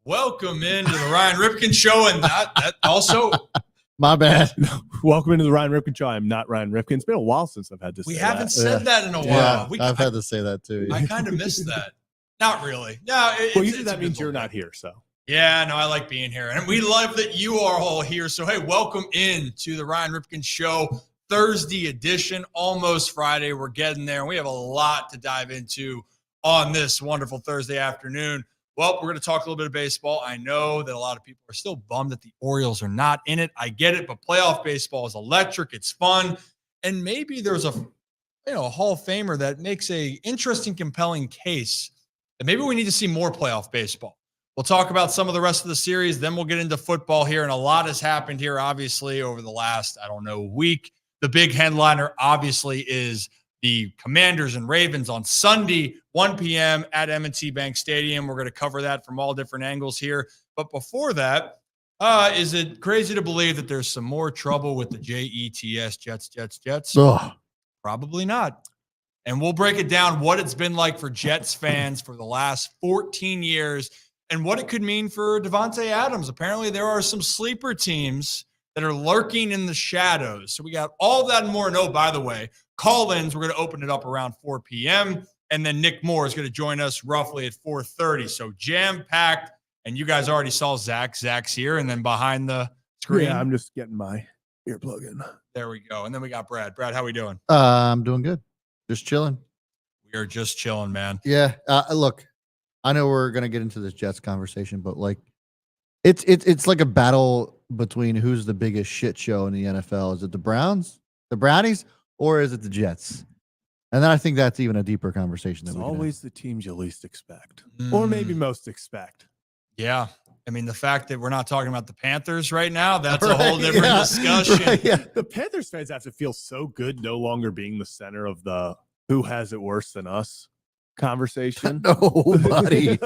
Welcome into the Ryan Ripken Show, and that also. My bad. Welcome into the Ryan Ripken Show. I'm not Ryan Ripken. It's been a while since I've had to say that. We haven't said that in a while. I've had to say that too. I kind of missed that. Not really. No. Usually that means you're not here, so. Yeah, no, I like being here. And we love that you are all here. So, hey, welcome in to the Ryan Ripken Show, Thursday edition, almost Friday. We're getting there. And we have a lot to dive into on this wonderful Thursday afternoon. Well, we're going to talk a little bit of baseball. I know that a lot of people are still bummed that the Orioles are not in it. I get it, but playoff baseball is electric. It's fun. And maybe there's a Hall of Famer that makes a interesting, compelling case that maybe we need to see more playoff baseball. We'll talk about some of the rest of the series. Then we'll get into football here. And a lot has happened here, obviously, over the last, week. The big headliner, obviously, is the Commanders and Ravens on Sunday, 1 p.m. at M&T Bank Stadium. We're going to cover that from all different angles here. But before that, is it crazy to believe that there's some more trouble with the Jets, Jets? Ugh. Probably not. And we'll break it down, what it's been like for Jets fans for the last 14 years and what it could mean for Davante Adams. Apparently, there are some sleeper teams that are lurking in the shadows. So we got all that and more. No, by the way, call-ins, we're going to open it up around 4 p.m. And then Nick Moore is going to join us roughly at 4:30. So jam-packed. And you guys already saw Zach. Zach's here. And then behind the screen. Yeah, I'm just getting my earplug in. There we go. And then we got Brad. Brad, how we doing? I'm doing good. Just chilling. We are just chilling, man. Yeah. Look, I know we're going to get into this Jets conversation, but like it's like a battle between who's the biggest shit show in the NFL. Is it the Browns, the Brownies, or is it the Jets? And then I think that's even a deeper conversation. It's always the teams you least expect, or maybe most expect. Yeah. I mean, the fact that we're not talking about the Panthers right now, that's a whole different discussion. Right, yeah. The Panthers fans have to feel so good no longer being the center of the who has it worse than us conversation. Nobody.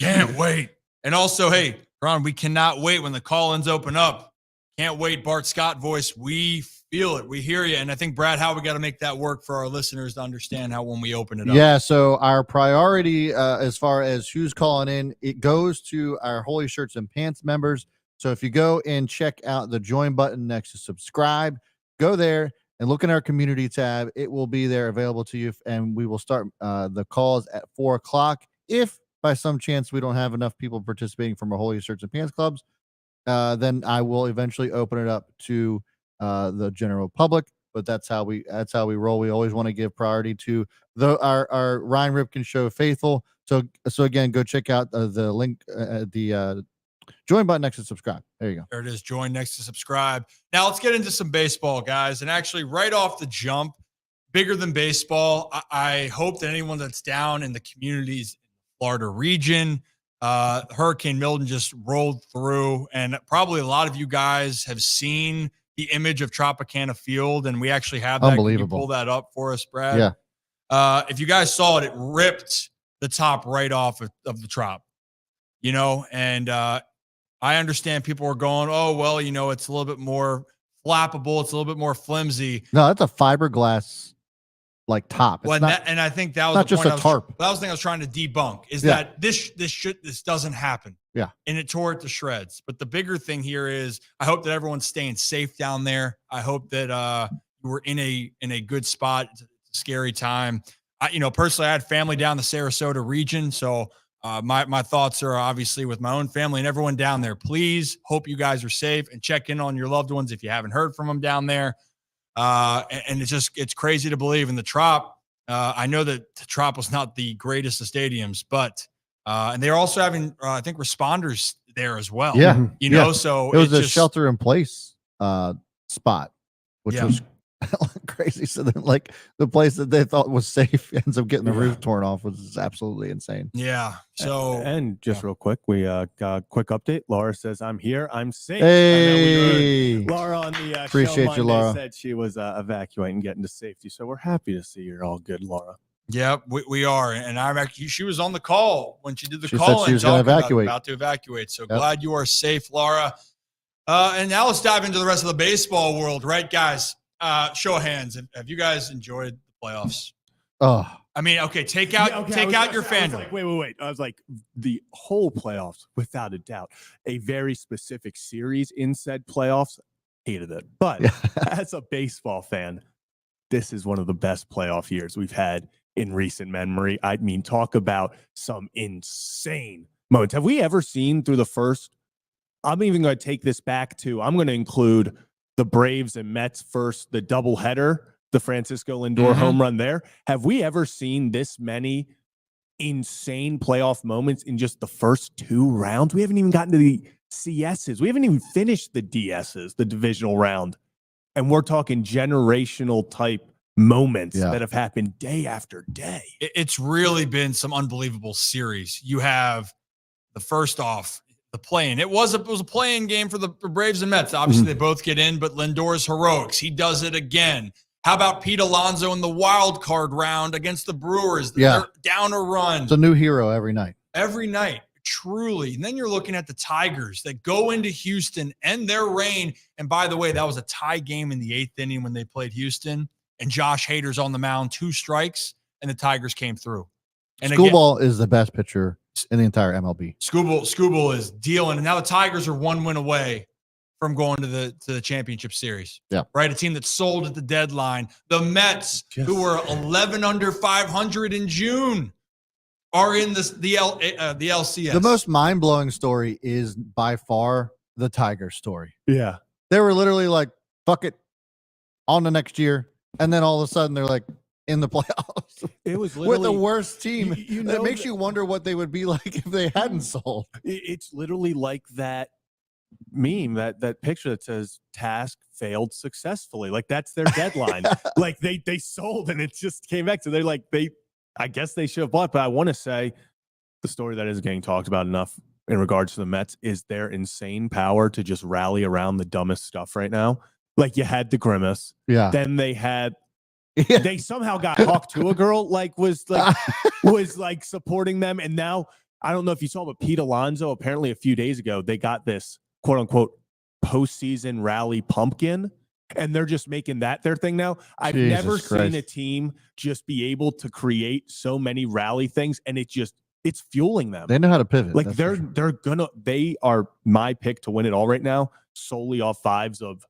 Can't wait. And also, hey, Ron, we cannot wait when the call-ins open up. Can't wait, Bart Scott voice. We feel it. We hear you. And I think, Brad, how we got to make that work for our listeners to understand how when we open it up. Yeah, so our priority as far as who's calling in, it goes to our Holy Shirts and Pants members. So if you go and check out the join button next to subscribe, go there and look in our community tab. It will be there available to you. And we will start the calls at 4 o'clock. If by some chance we don't have enough people participating from our Holy Shirts and Pants clubs, then I will eventually open it up to the general public. But that's how we roll. We always want to give priority to our Ryan Ripken Show faithful. So again, go check out the link, the join button next to subscribe. There you go. There it is. Join next to subscribe. Now let's get into some baseball, guys. And actually, right off the jump, bigger than baseball. I hope that anyone that's down in the communities in the Florida region, Hurricane Milton just rolled through, and probably a lot of you guys have seen the image of Tropicana Field, and we actually have that. Unbelievable. Can you pull that up for us, Brad? Yeah. If you guys saw it, it ripped the top right off of the Trop, and I understand people are going, oh, well, it's a little bit more flappable. It's a little bit more flimsy. No, that's a fiberglass like top. Well, and I think that was not the just a tarp. That was the thing I was trying to debunk is that this doesn't happen. Yeah. And it tore it to shreds. But the bigger thing here is I hope that everyone's staying safe down there. I hope that you were in a good spot. It's a scary time. Personally, I had family down the Sarasota region. So my thoughts are obviously with my own family and everyone down there. Please hope you guys are safe and check in on your loved ones if you haven't heard from them down there. And it's crazy to believe in the Trop. I know that the Trop was not the greatest of stadiums, but and they're also having I think responders there as well. Yeah, so it was a shelter in place spot, which was crazy. So then, like, the place that they thought was safe ends up getting the roof torn off, which is absolutely insane. Yeah. So and just real quick, we got a quick update. Laura says, "I'm here. I'm safe." Hey, Laura on the appreciate show you, Laura. Said she was evacuating, getting to safety. So we're happy to see you're all good, Laura. Yeah, we are, and I'm actually. She was on the call when she did the call. She said she was going to evacuate. About to evacuate. So glad you are safe, Laura. And now let's dive into the rest of the baseball world, right, guys? Show of hands. Have you guys enjoyed the playoffs? Oh, I mean, okay, take out your fandom. Like, wait. I was like, the whole playoffs, without a doubt, a very specific series in said playoffs. Hated it. But yeah. as a baseball fan, this is one of the best playoff years we've had in recent memory. I mean, talk about some insane moments. Have we ever seen through the first? I'm even going to take this back to, I'm going to include the Braves and Mets first, the doubleheader, the Francisco Lindor home run there. Have we ever seen this many insane playoff moments in just the first 2 rounds? We haven't even gotten to the CSs. We haven't even finished the DSs, the divisional round. And we're talking generational type moments that have happened day after day. It's really been some unbelievable series. You have the first off, the play-in. It was a play-in game for the Braves and Mets. Obviously, they both get in, but Lindor's heroics. He does it again. How about Pete Alonso in the wild card round against the Brewers? They're down a run. It's a new hero every night. Every night, truly. And then you're looking at the Tigers that go into Houston, end their reign. And by the way, that was a tie game in the 8th inning when they played Houston. And Josh Hader's on the mound, 2 strikes, and the Tigers came through. And Schoolball is the best pitcher in the entire MLB. Scooble is dealing. And now the Tigers are 1 win away from going to the championship series. Yeah. Right. A team that sold at the deadline. The Mets, who were 11 under 500 in June, are in the LCS. The most mind-blowing story is by far the Tigers story. Yeah. They were literally like, fuck it, on the next year. And then all of a sudden they're like in the playoffs. It was literally with the worst team. It makes you wonder what they would be like if they hadn't sold. It's literally like that meme, that picture that says task failed successfully. Like that's their deadline. Like they sold and it just came back. So they're like, I guess they should have bought. But I want to say the story that isn't getting talked about enough in regards to the Mets is their insane power to just rally around the dumbest stuff right now. Like you had the grimace. Yeah. Then they had they somehow got talked to a girl, was supporting them. And now I don't know if you saw, but Pete Alonso, apparently a few days ago, they got this quote unquote postseason rally pumpkin. And they're just making that their thing now. I've never seen a team just be able to create so many rally things, and it's fueling them. They know how to pivot. Like they are my pick to win it all right now, solely off vibes of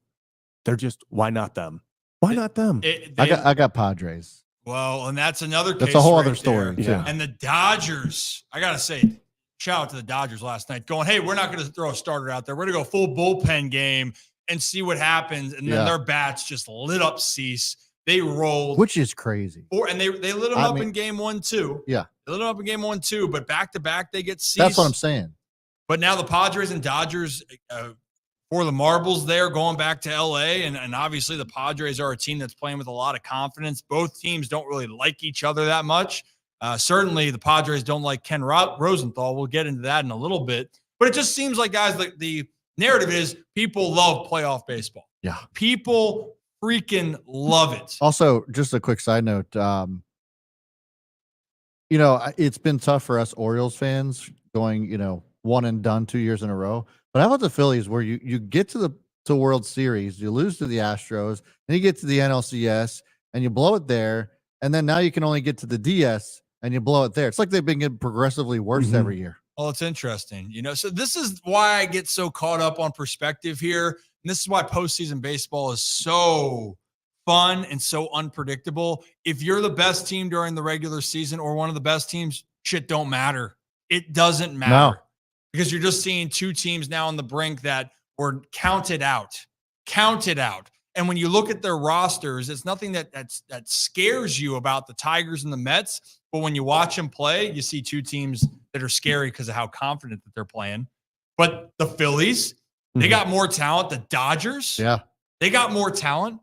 why not them? Why not them? I got Padres. Well, and that's another case. That's a whole other story. Yeah. And the Dodgers, I got to say, shout out to the Dodgers last night going, hey, we're not going to throw a starter out there. We're going to go full bullpen game and see what happens. And then their bats just lit up Cease. They rolled. Which is crazy. And they lit them up in game 1, too. Yeah. They lit them up in game 1, 2. But back-to-back, they get Cease. That's what I'm saying. But now the Padres and Dodgers for the marbles there going back to L.A. And obviously the Padres are a team that's playing with a lot of confidence. Both teams don't really like each other that much. Certainly the Padres don't like Ken Rosenthal. We'll get into that in a little bit. But it just seems like, guys, the narrative is people love playoff baseball. Yeah. People freaking love it. Also, just a quick side note. It's been tough for us Orioles fans going, one and done 2 years in a row. But how about the Phillies where you get to the World Series, you lose to the Astros, then you get to the NLCS and you blow it there. And then now you can only get to the DS and you blow it there. It's like they've been getting progressively worse every year. Well, it's interesting, so this is why I get so caught up on perspective here. And this is why postseason baseball is so fun and so unpredictable. If you're the best team during the regular season or one of the best teams, shit don't matter. It doesn't matter. No. Because you're just seeing 2 teams now on the brink that were counted out. And when you look at their rosters, it's nothing that scares you about the Tigers and the Mets. But when you watch them play, you see 2 teams that are scary because of how confident that they're playing. But the Phillies, they got more talent. The Dodgers, they got more talent.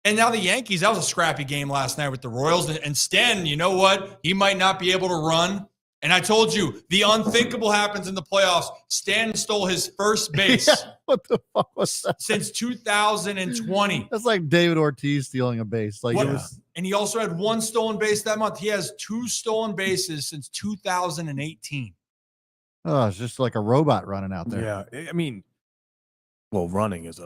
And now the Yankees, that was a scrappy game last night with the Royals. And Sten, you know what? He might not be able to run. And I told you, the unthinkable happens in the playoffs. Stan stole his first base. What the fuck was that? Since 2020. That's like David Ortiz stealing a base. And he also had 1 stolen base that month. He has 2 stolen bases since 2018. Oh, it's just like a robot running out there. Yeah. I mean, running is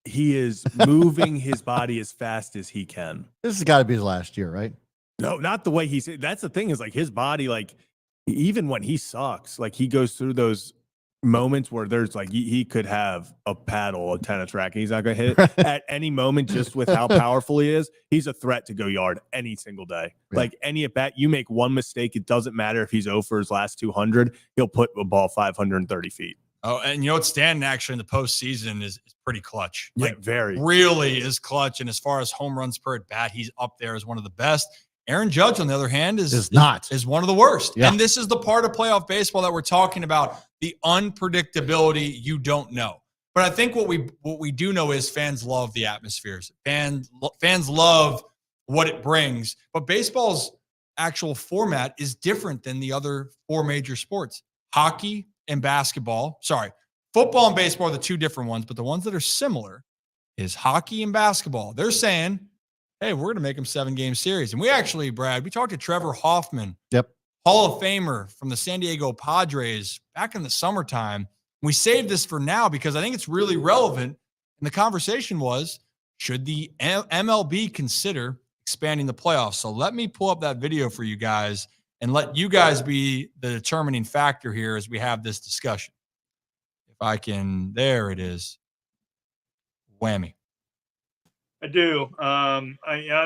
he is moving his body as fast as he can. This has got to be his last year, right? No, not the way he's. That's the thing is like his body, like even when he sucks, like he goes through those moments where there's like he could have a paddle, a tennis racket. He's not going to hit it at any moment just with how powerful he is. He's a threat to go yard any single day. Yeah. Like any at bat, you make one mistake, it doesn't matter if he's 0 for his last 200. He'll put a ball 530 feet. Oh, and you know what? Stanton actually in the postseason is pretty clutch. Like very. Really is clutch. And as far as home runs per at bat, he's up there as one of the best. Aaron Judge, on the other hand, is one of the worst. Yeah. And this is the part of playoff baseball that we're talking about, the unpredictability you don't know. But I think what we do know is fans love the atmospheres. Fans love what it brings. But baseball's actual format is different than the other 4 major sports. Hockey and basketball. Sorry, football and baseball are the 2 different ones, but the ones that are similar is hockey and basketball. They're saying, hey, we're going to make them 7-game series. And we actually, Brad, we talked to Trevor Hoffman, Hall of Famer from the San Diego Padres back in the summertime. We saved this for now because I think it's really relevant. And the conversation was, should the MLB consider expanding the playoffs? So let me pull up that video for you guys and let you guys be the determining factor here as we have this discussion. If I can, there it is. Whammy. I do. I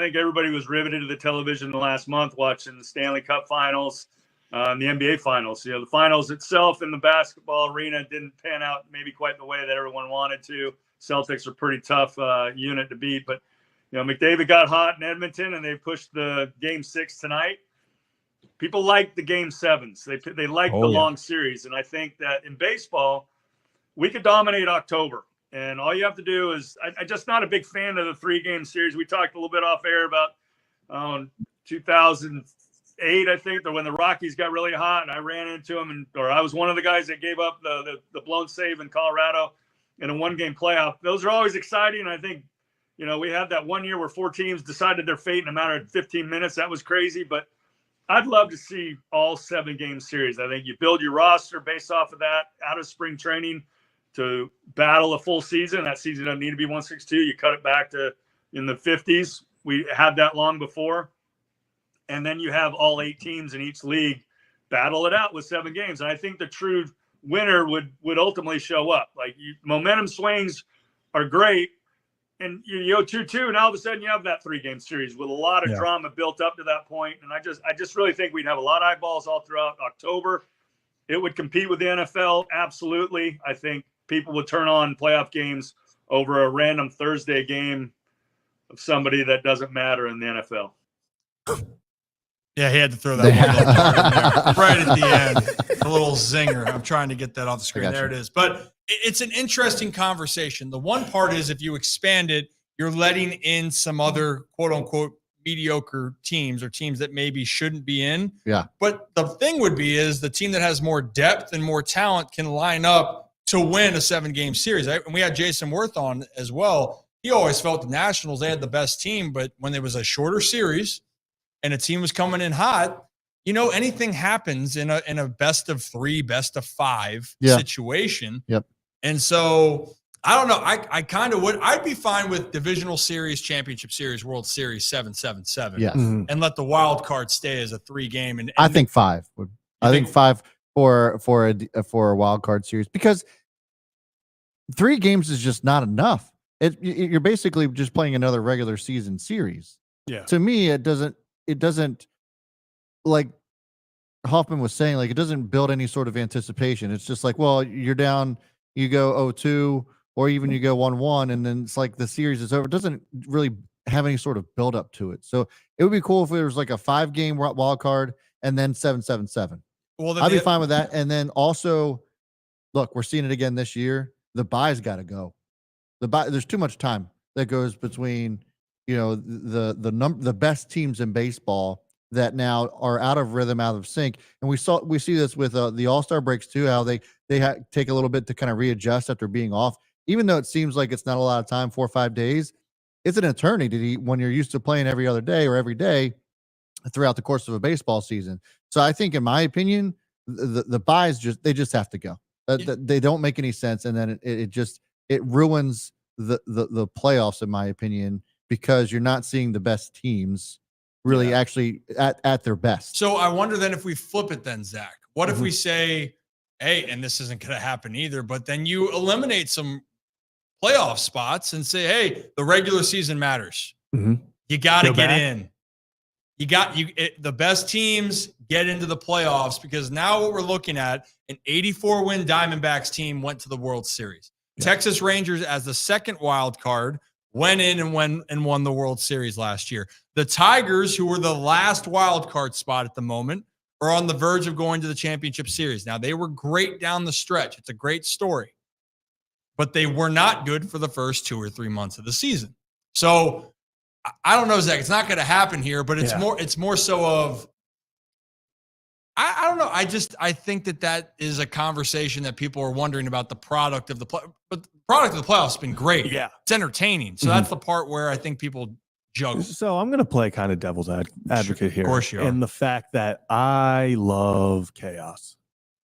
think everybody was riveted to the television the last month watching the Stanley Cup Finals, and the NBA Finals. You know, the Finals itself in the basketball arena didn't pan out maybe quite the way that everyone wanted to. Celtics are a pretty tough unit to beat, but you know, McDavid got hot in Edmonton, and they pushed the Game 6 tonight. People like the Game 7s. They like the long series, and I think that in baseball, we could dominate October. And all you have to do is, I'm just not a big fan of the 3-game series. We talked a little bit off air about 2008, I think, when the Rockies got really hot, and I ran into them, or I was one of the guys that gave up the blown save in Colorado in a 1-game playoff. Those are always exciting. I think, you know, we had that one year where 4 teams decided their fate in a matter of 15 minutes. That was crazy, but I'd love to see all 7-game series. I think you build your roster based off of that out of spring training to battle a full season. That season doesn't need to be 162. You cut it back to in the 50s. We had that long before. And then you have all 8 teams in each league battle it out with 7 games. And I think the true winner would ultimately show up. Like momentum swings are great. And you go 2-2, and all of a sudden you have that 3-game series with a lot of drama built up to that point. And I just really think we'd have a lot of eyeballs all throughout October. It would compete with the NFL. Absolutely. I think people would turn on playoff games over a random Thursday game of somebody that doesn't matter in the NFL. Yeah, he had to throw that one there, right at the end. A little zinger. I'm trying to get that off the screen. There it is. But it's an interesting conversation. The one part is if you expand it, you're letting in some other quote-unquote mediocre teams or teams that maybe shouldn't be in. Yeah. But the thing would be is the team that has more depth and more talent can line up to win a 7-game series. And we had Jason Worth on as well. He always felt the Nationals, they had the best team, but when there was a shorter series and a team was coming in hot, you know, anything happens in a best of 3, best of 5 situation. Yep. And so I don't know. I kind of would. I'd be fine with divisional series, championship series, World Series 7-7-7. Yes. And let the wild card stay as a 3-game. And I think 5 would. I think 5 for a wild card series, because 3 games is just not enough. You're basically just playing another regular season series. Yeah. To me, it doesn't like Hoffman was saying, like it doesn't build any sort of anticipation. It's just like, well, you're down, you go 0-2, or even you go 1-1, and then it's like the series is over. It doesn't really have any sort of build up to it. So it would be cool if there was like a 5-game wild card and then 7-7-7. Well, I'd be fine with that. And then also, look, we're seeing it again this year. The bye's got to go. There's too much time that goes between, you know, the best teams in baseball that now are out of rhythm, out of sync. And we see this with the All-Star breaks too, how they take a little bit to kind of readjust after being off. Even though it seems like it's not a lot of time, 4 or 5 days, it's an eternity when you're used to playing every other day or every day throughout the course of a baseball season. So I think, in my opinion, the buys just have to go. They don't make any sense, and then it ruins the playoffs, in my opinion, because you're not seeing the best teams really actually at their best. So I wonder then if we flip it then, Zach, what if we say, hey, and this isn't going to happen either, but then you eliminate some playoff spots and say, hey, the regular season matters. You got to get in. The best teams get into the playoffs, because now what we're looking at, an 84-win Diamondbacks team went to the World Series. Texas Rangers, as the second wild card, went in and won the World Series last year. The Tigers, who were the last wild card spot at the moment, are on the verge of going to the championship series. Now, they were great down the stretch. It's a great story. But they were not good for the first 2 or 3 months of the season. So I don't know, Zach. It's not going to happen here, but it's more so of, I don't know. I think that is a conversation that people are wondering about the product of the play. But the product of the playoffs has been great. Yeah. It's entertaining. So that's the part where I think people juggle. So I'm going to play kind of devil's advocate here. Of course you are. In the fact that I love chaos.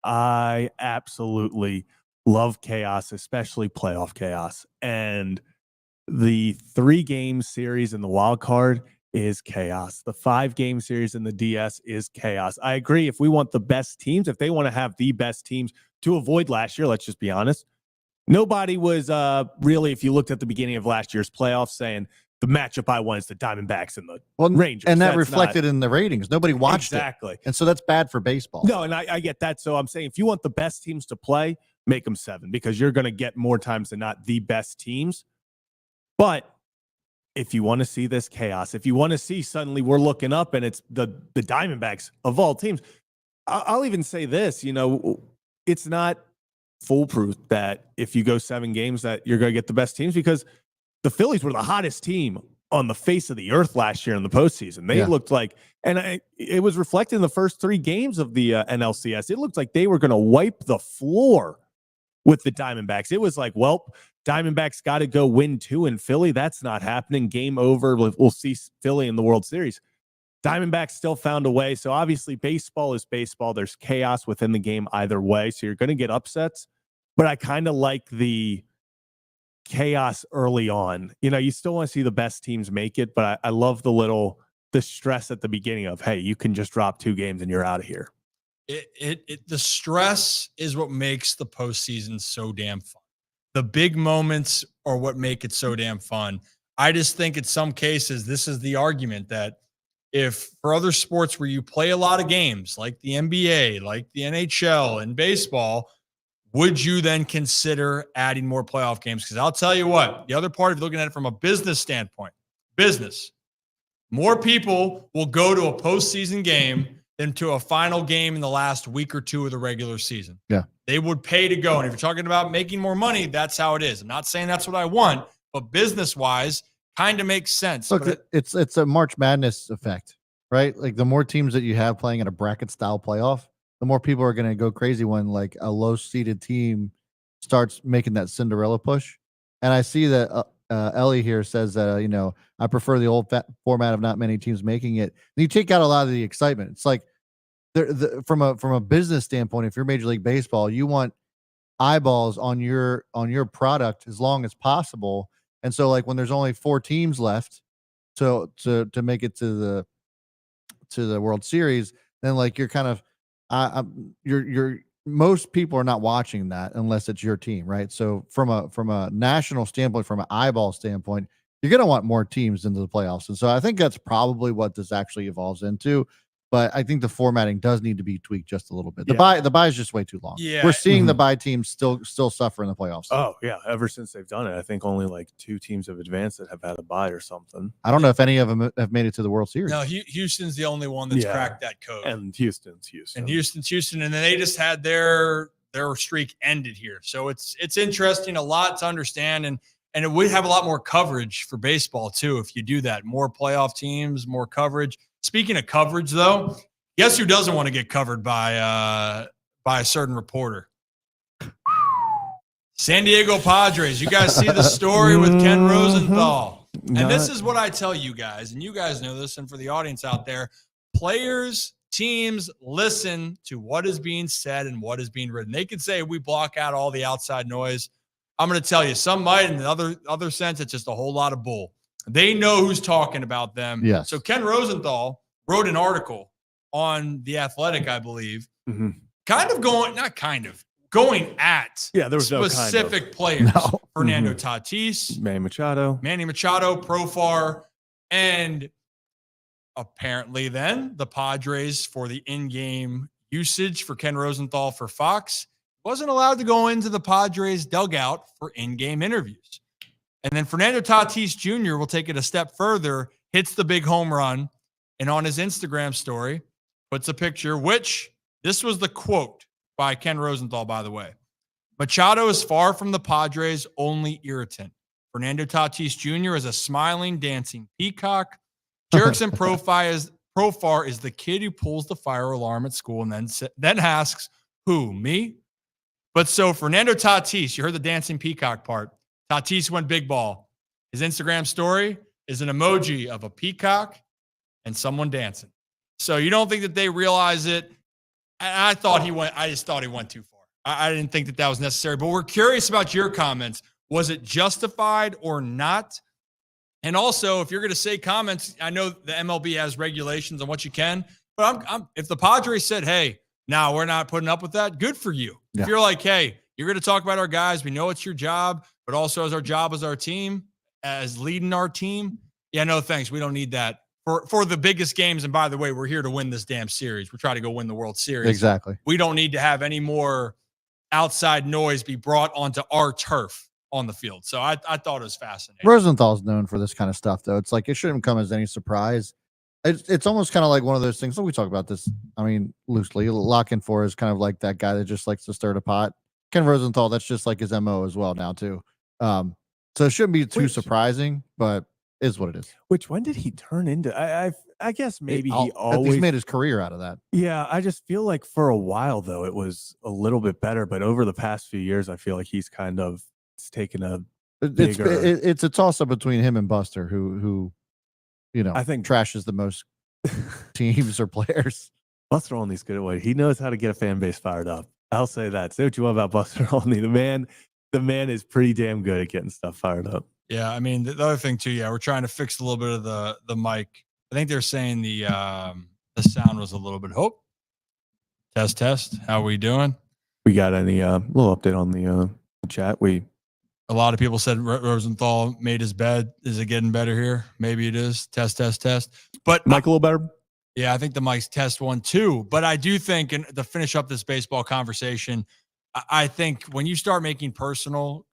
I absolutely love chaos, especially playoff chaos. And the 3-game series in the wild card is chaos. The 5-game series in the DS is chaos. I agree. If we want the best teams, if they want to have the best teams to avoid last year, let's just be honest. Nobody was really, if you looked at the beginning of last year's playoffs, saying the matchup I want is the Diamondbacks and the Rangers. And that reflected in the ratings. Nobody watched it. And so that's bad for baseball. No, and I get that. So I'm saying if you want the best teams to play, make them 7, because you're going to get more times than not the best teams. But if you want to see this chaos, if you want to see suddenly we're looking up and it's the Diamondbacks of all teams, I'll even say this, it's not foolproof that if you go 7 games that you're going to get the best teams, because the Phillies were the hottest team on the face of the earth last year in the postseason. They looked like, and it was reflected in the first 3 games of the NLCS. It looked like they were going to wipe the floor with the Diamondbacks. It was like, well, Diamondbacks got to go win 2 in Philly. That's not happening. Game over. We'll see Philly in the World Series. Diamondbacks still found a way. So obviously baseball is baseball. There's chaos within the game either way. So you're going to get upsets. But I kind of like the chaos early on. You still want to see the best teams make it. But I love the stress at the beginning of, hey, you can just drop 2 games and you're out of here. The stress is what makes the postseason so damn fun. The big moments are what make it so damn fun. I just think in some cases, this is the argument that if for other sports where you play a lot of games, like the NBA, like the NHL and baseball, would you then consider adding more playoff games? Because I'll tell you what, the other part of looking at it from a business standpoint, more people will go to a postseason game than to a final game in the last week or 2 of the regular season. Yeah. They would pay to go. And if you're talking about making more money, that's how it is. I'm not saying that's what I want, but business-wise, kind of makes sense. Look, it's a March Madness effect, right? Like the more teams that you have playing in a bracket-style playoff, the more people are going to go crazy when like a low-seeded team starts making that Cinderella push. And I see that Ellie here says that, I prefer the old format of not many teams making it. And you take out a lot of the excitement. It's like from a business standpoint, if you're Major League Baseball, you want eyeballs on your product as long as possible. And so like when there's only 4 teams left to make it to the World Series, then like you're kind of you're most people are not watching that unless it's your team, right? So from a national standpoint, from an eyeball standpoint, you're going to want more teams into the playoffs. And so I think that's probably what this actually evolves into. But I think the formatting does need to be tweaked just a little bit. The bye is just way too long. Yeah. We're seeing the bye teams still suffer in the playoffs. Oh, yeah. Ever since they've done it, I think only like 2 teams have advanced that have had a bye or something. I don't know if any of them have made it to the World Series. No, Houston's the only one that's cracked that code. And Houston's Houston. And then they just had their streak ended here. So it's interesting, a lot to understand. And it would have a lot more coverage for baseball, too, if you do that. More playoff teams, more coverage. Speaking of coverage, though, guess who doesn't want to get covered by a certain reporter? San Diego Padres. You guys see the story with Ken Rosenthal. And this is what I tell you guys, and you guys know this, and for the audience out there, players, teams listen to what is being said and what is being written. They can say we block out all the outside noise. I'm going to tell you, some might, in the other sense, it's just a whole lot of bull. They know who's talking about them. Yes. So Ken Rosenthal wrote an article on The Athletic, I believe, going at there was specific players. No. Fernando Tatis, Manny Machado, Profar, and apparently then the Padres, for the in-game usage for Ken Rosenthal for Fox, wasn't allowed to go into the Padres dugout for in-game interviews. And then Fernando Tatis Jr. will take it a step further, hits the big home run, and on his Instagram story puts a picture, which this was the quote by Ken Rosenthal, by the way. Machado is far from the Padres' only irritant. Fernando Tatis Jr. is a smiling, dancing peacock. Jerickson Profar is the kid who pulls the fire alarm at school and then asks, who, me? But so Fernando Tatis, you heard the dancing peacock part. Tatis went big ball. His Instagram story is an emoji of a peacock and someone dancing. So you don't think that they realize it? I just thought he went too far. I didn't think that was necessary. But we're curious about your comments. Was it justified or not? And also, if you're going to say comments, I know the MLB has regulations on what you can. But if the Padres said, hey, no, we're not putting up with that, good for you. Yeah. If you're like, hey, you're going to talk about our guys, we know it's your job, but also as our job as our team, as leading our team, yeah, no thanks. We don't need that for the biggest games. And by the way, we're here to win this damn series. We're trying to go win the World Series. Exactly. We don't need to have any more outside noise be brought onto our turf on the field. So I thought it was fascinating. Rosenthal's known for this kind of stuff, though. It's like it shouldn't come as any surprise. It's almost kind of like one of those things. So we talk about this, I mean, loosely. Lock-in for is kind of like that guy that just likes to stir the pot. Ken Rosenthal, that's just like his MO as well now, too. So it shouldn't be too surprising, but is what it is. When did he turn into? I guess maybe he always he's made his career out of that. Yeah, I just feel like for a while, though, it was a little bit better. But over the past few years, I feel like he's kind of taken a bigger... It's a toss-up between him and Buster, who I think trashes the most teams or players. Buster Olney's good at what he knows how to get a fan base fired up. I'll say that. Say what you want about Buster Olney. The man is pretty damn good at getting stuff fired up. Yeah, I mean, the other thing too, we're trying to fix a little bit of the mic. I think they're saying the sound was a little bit. Test. How we doing? We got any little update on the chat? A lot of people said Rosenthal made his bed. Is it getting better here? Maybe it is. Test. But mic a little better? Yeah, I think the mic's test 1 too. But I do think, and to finish up this baseball conversation, I think when you start making personal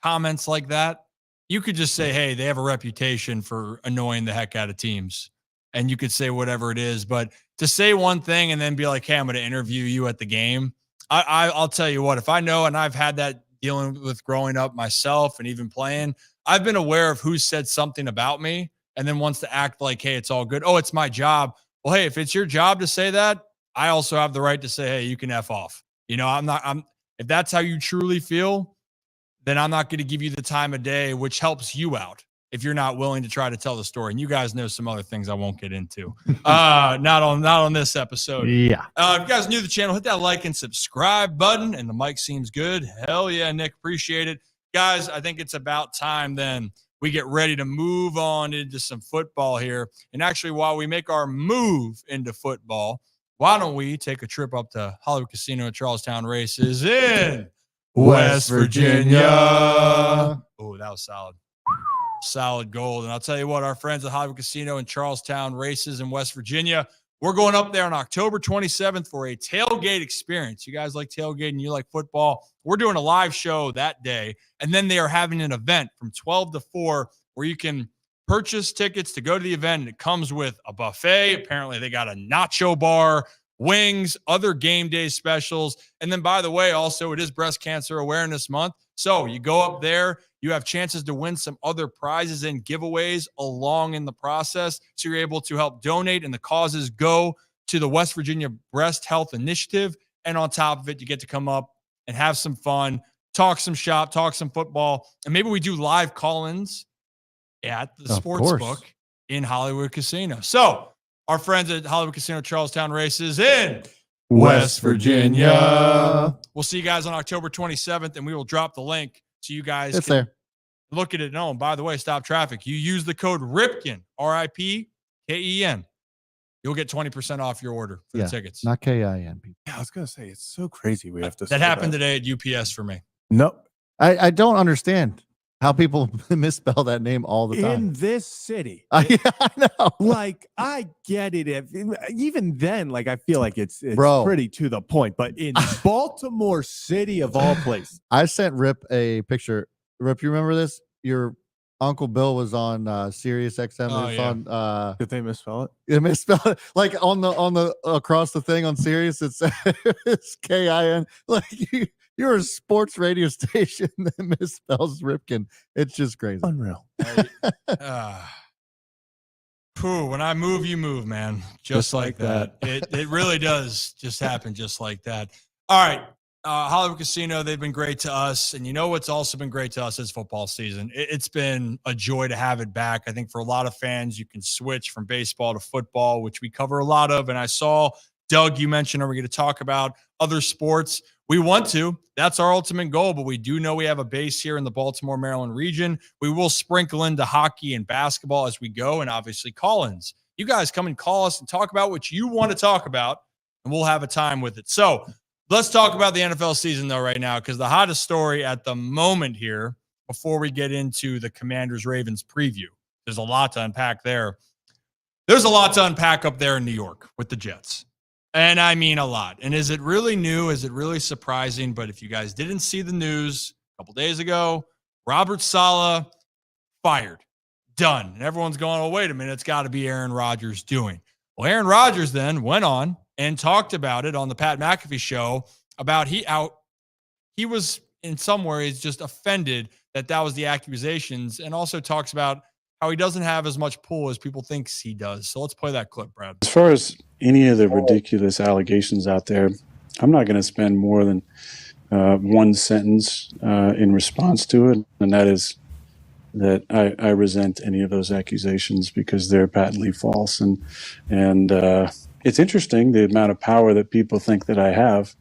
comments like that, you could just say, hey, they have a reputation for annoying the heck out of teams. And you could say whatever it is. But to say one thing and then be like, hey, I'm going to interview you at the game. I'll tell you what, if I know, and I've had that dealing with growing up myself and even playing, I've been aware of who said something about me and then wants to act like, hey, it's all good. Oh, it's my job. Well, hey, if it's your job to say that, I also have the right to say, hey, you can F off. If that's how you truly feel, then I'm not going to give you the time of day, which helps you out if you're not willing to try to tell the story. And you guys know some other things I won't get into. Not on this episode. Yeah. If you guys are new to the channel, hit that like and subscribe button. And the mic seems good. Hell yeah, Nick. Appreciate it. Guys, I think it's about time then we get ready to move on into some football here. And actually, while we make our move into football, why don't we take a trip up to Hollywood Casino at Charlestown Races in West Virginia. Oh, that was solid. Solid gold. And I'll tell you what, our friends at Hollywood Casino in Charlestown Races in West Virginia, we're going up there on October 27th for a tailgate experience. You guys like tailgating, you like football. We're doing a live show that day. And then they are having an event from 12 to 4 where you can purchase tickets to go to the event. And it comes with a buffet. Apparently they got a nacho bar, wings, other game day specials. And then, by the way, also it is Breast Cancer Awareness Month. So you go up there, you have chances to win some other prizes and giveaways along in the process. So you're able to help donate, and the causes go to the West Virginia Breast Health Initiative. And on top of it, you get to come up and have some fun, talk some shop, talk some football, and maybe we do live call-ins at the sports book in Hollywood Casino. So our friends at Hollywood Casino Charlestown Races in West Virginia. We'll see you guys on October 27th, and we will drop the link so you guys It's can there. look at it. No, and by the way, stop traffic. You use the code Ripken, RIPKEN. You'll get 20% off your order for the tickets. Not KIN. People. Yeah, I was gonna say it's so crazy. We have to. That happened today at UPS for me. No, I don't understand how people misspell that name all the time. in this city. Yeah, I know. Like, I get it. Even then, like, I feel like it's Bro. pretty to the point. But in Baltimore City, of all places, I sent Rip a picture. Rip, you remember this? Your Uncle Bill was on Sirius XM. Oh, It was did they misspell it? it misspelled it. Like on the across the thing on Sirius, it says it's KIN. Like you're a sports radio station that misspells Ripken. It's just crazy. Unreal. When I move, you move, man. Just like that. It really does just happen just like that. All right. Hollywood Casino, they've been great to us. And you know what's also been great to us is football season. It's been a joy to have it back. I think for a lot of fans, you can switch from baseball to football, which we cover a lot of. And I saw, Doug, you mentioned, are we going to talk about other sports? We want to. That's our ultimate goal, but we do know we have a base here in the Baltimore, Maryland region. We will sprinkle into hockey and basketball as we go, and obviously call-ins. You guys come and call us and talk about what you want to talk about, and we'll have a time with it. So let's talk about the NFL season, though, right now, because the hottest story at the moment here, before we get into the Commanders-Ravens preview, there's a lot to unpack there. There's a lot to unpack up there in New York with the Jets. And I mean a lot. And is it really new? Is it really surprising? But if you guys didn't see the news a couple days ago, Robert Saleh fired, done. And everyone's going, oh, wait a minute, it's got to be Aaron Rodgers doing. Well, Aaron Rodgers then went on and talked about it on the Pat McAfee show about how he was in some ways just offended that was the accusations, and also talks about how he doesn't have as much pull as people think he does. So let's play that clip, Brad. As far as any of the ridiculous allegations out there, I'm not going to spend more than one sentence in response to it, and that is that I resent any of those accusations because they're patently false. And it's interesting the amount of power that people think that I have,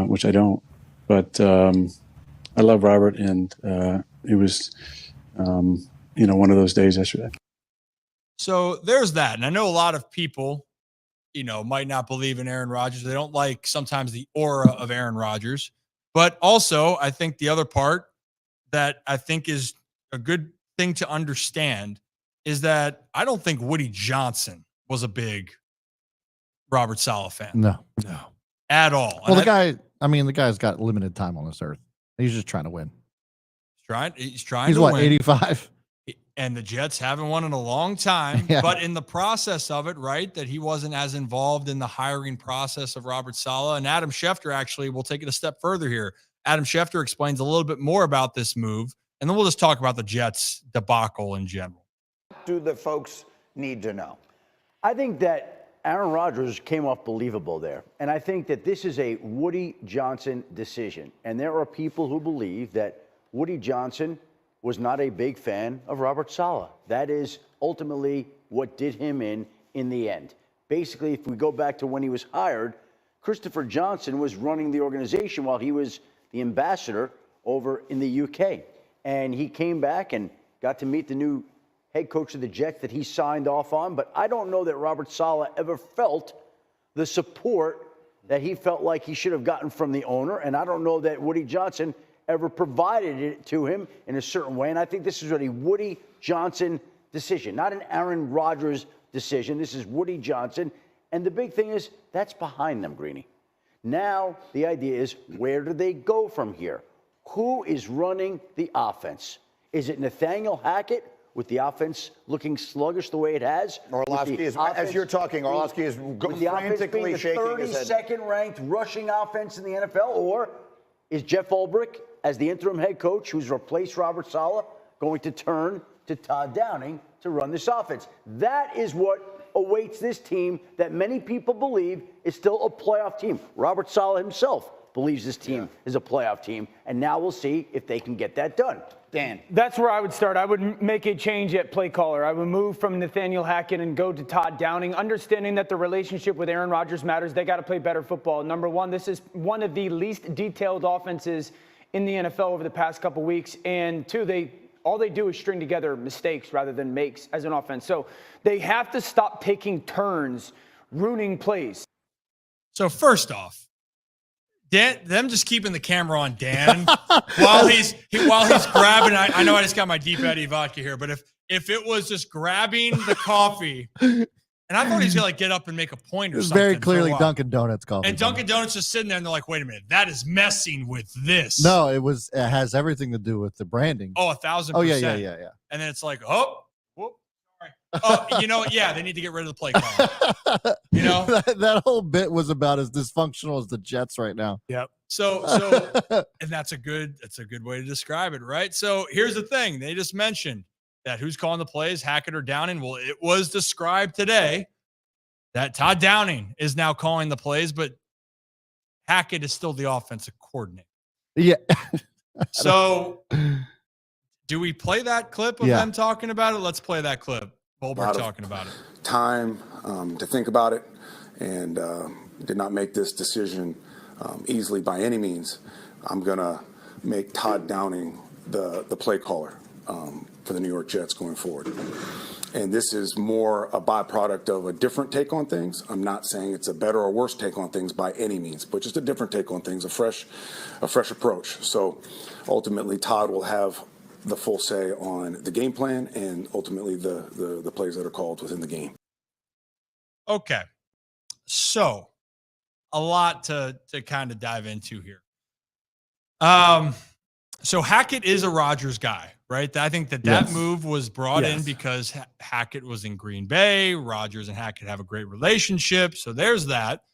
which I don't. But I love Robert, and it was, one of those days yesterday. So there's that. And I know a lot of people, might not believe in Aaron Rodgers. They don't like sometimes the aura of Aaron Rodgers. But also, I think the other part that I think is a good thing to understand is that I don't think Woody Johnson was a big Robert Saleh fan. No. At all. Well, the guy's got limited time on this earth. He's just trying to win. He's trying He's to win. 85? And the Jets haven't won in a long time. Yeah. But in the process of it, right, that he wasn't as involved in the hiring process of Robert Saleh. And Adam Schefter actually will take it a step further here. Adam Schefter explains a little bit more about this move, and then we'll just talk about the Jets debacle in general. Do the folks need to know? I think that Aaron Rodgers came off believable there. And I think that this is a Woody Johnson decision. And there are people who believe that Woody Johnson was not a big fan of Robert Saleh. That is ultimately what did him in the end. Basically, if we go back to when he was hired, Christopher Johnson was running the organization while he was the ambassador over in the UK. And he came back and got to meet the new head coach of the Jets that he signed off on. But I don't know that Robert Saleh ever felt the support that he felt like he should have gotten from the owner. And I don't know that Woody Johnson ever provided it to him in a certain way. And I think this is a Woody Johnson decision, not an Aaron Rodgers decision. This is Woody Johnson. And the big thing is that's behind them, Greeny. Now the idea is, where do they go from here? Who is running the offense? Is it Nathaniel Hackett with the offense looking sluggish the way it has? Orlovsky is, as you're talking, Orlovsky is frantically shaking his head. 32nd ranked rushing offense in the NFL, or is Jeff Ulbrich, as the interim head coach who's replaced Robert Saleh, going to turn to Todd Downing to run this offense? That is what awaits this team that many people believe is still a playoff team. Robert Saleh himself believes this team is a playoff team. And now we'll see if they can get that done. Dan. That's where I would start. I would make a change at play caller. I would move from Nathaniel Hackett and go to Todd Downing, understanding that the relationship with Aaron Rodgers matters. They got to play better football. Number one, this is one of the least detailed offenses in the NFL over the past couple weeks. And two, all they do is string together mistakes rather than makes as an offense. So they have to stop taking turns ruining plays. So first off, them just keeping the camera on Dan while he's grabbing. I know I just got my Deep Eddy vodka here, but if it was just grabbing the coffee, and I thought he was gonna like get up and make a point or something. Very clearly Dunkin' Donuts coffee. And Dunkin' Donuts just sitting there, and they're like, "Wait a minute, that is messing with this." No, it has everything to do with the branding. Oh, 1,000%. Oh yeah. And then it's like, oh, whoop, sorry. Oh, you know what? Yeah, they need to get rid of the play call. You know, that whole bit was about as dysfunctional as the Jets right now. Yep. So, and that's a good way to describe it, right? So here's the thing: they just mentioned that who's calling the plays, Hackett or Downing. Well, it was described today that Todd Downing is now calling the plays, but Hackett is still the offensive coordinator. Yeah. So, do we play that clip of them talking about it? Let's play that clip. Bolberg talking about it. Time to think about it, and did not make this decision easily by any means. I'm going to make Todd Downing the play caller for the New York Jets going forward. And this is more a byproduct of a different take on things. I'm not saying it's a better or worse take on things by any means, but just a different take on things, a fresh approach. So ultimately, Todd will have the full say on the game plan and ultimately the plays that are called within the game. Okay. So a lot to kind of dive into here. So Hackett is a Rodgers guy, right? I think that move was brought in because Hackett was in Green Bay. Rodgers and Hackett have a great relationship. So there's that.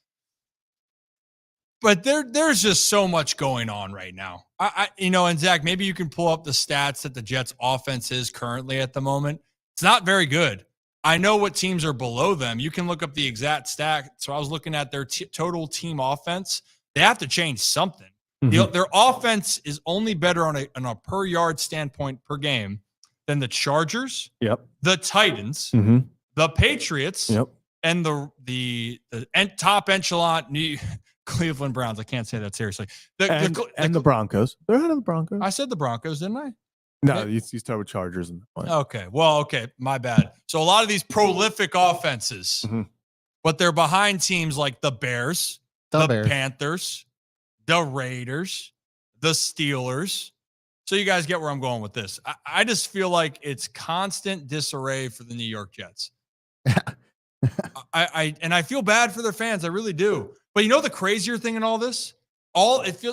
But there's just so much going on right now. And Zach, maybe you can pull up the stats that the Jets offense is currently at the moment. It's not very good. I know what teams are below them. You can look up the exact stat. So I was looking at their total team offense. They have to change something. Mm-hmm. Their offense is only better on a per yard standpoint per game than the Chargers, the Titans, the Patriots, and the top echelon Cleveland Browns. I can't say that seriously. The Broncos. They're ahead of the Broncos. I said the Broncos, didn't I? No, you start with Chargers. Okay. Well, okay. My bad. So a lot of these prolific offenses, but they're behind teams like the Bears, the Panthers, the Raiders, the Steelers. So you guys get where I'm going with this. I just feel like it's constant disarray for the New York Jets. I feel bad for their fans. I really do. But you know the crazier thing in all this?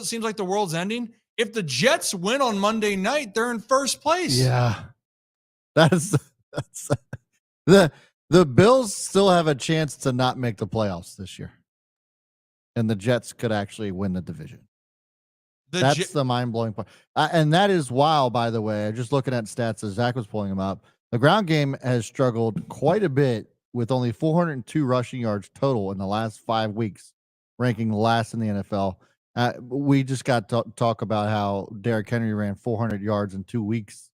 Seems like the world's ending. If the Jets win on Monday night, they're in first place. Yeah. That's the Bills still have a chance to not make the playoffs this year. And the Jets could actually win the division. That's the mind-blowing part. And that is wild, by the way. Just looking at stats as Zach was pulling them up. The ground game has struggled quite a bit with only 402 rushing yards total in the last 5 weeks, ranking last in the NFL. We just got to talk about how Derrick Henry ran 400 yards in 2 weeks.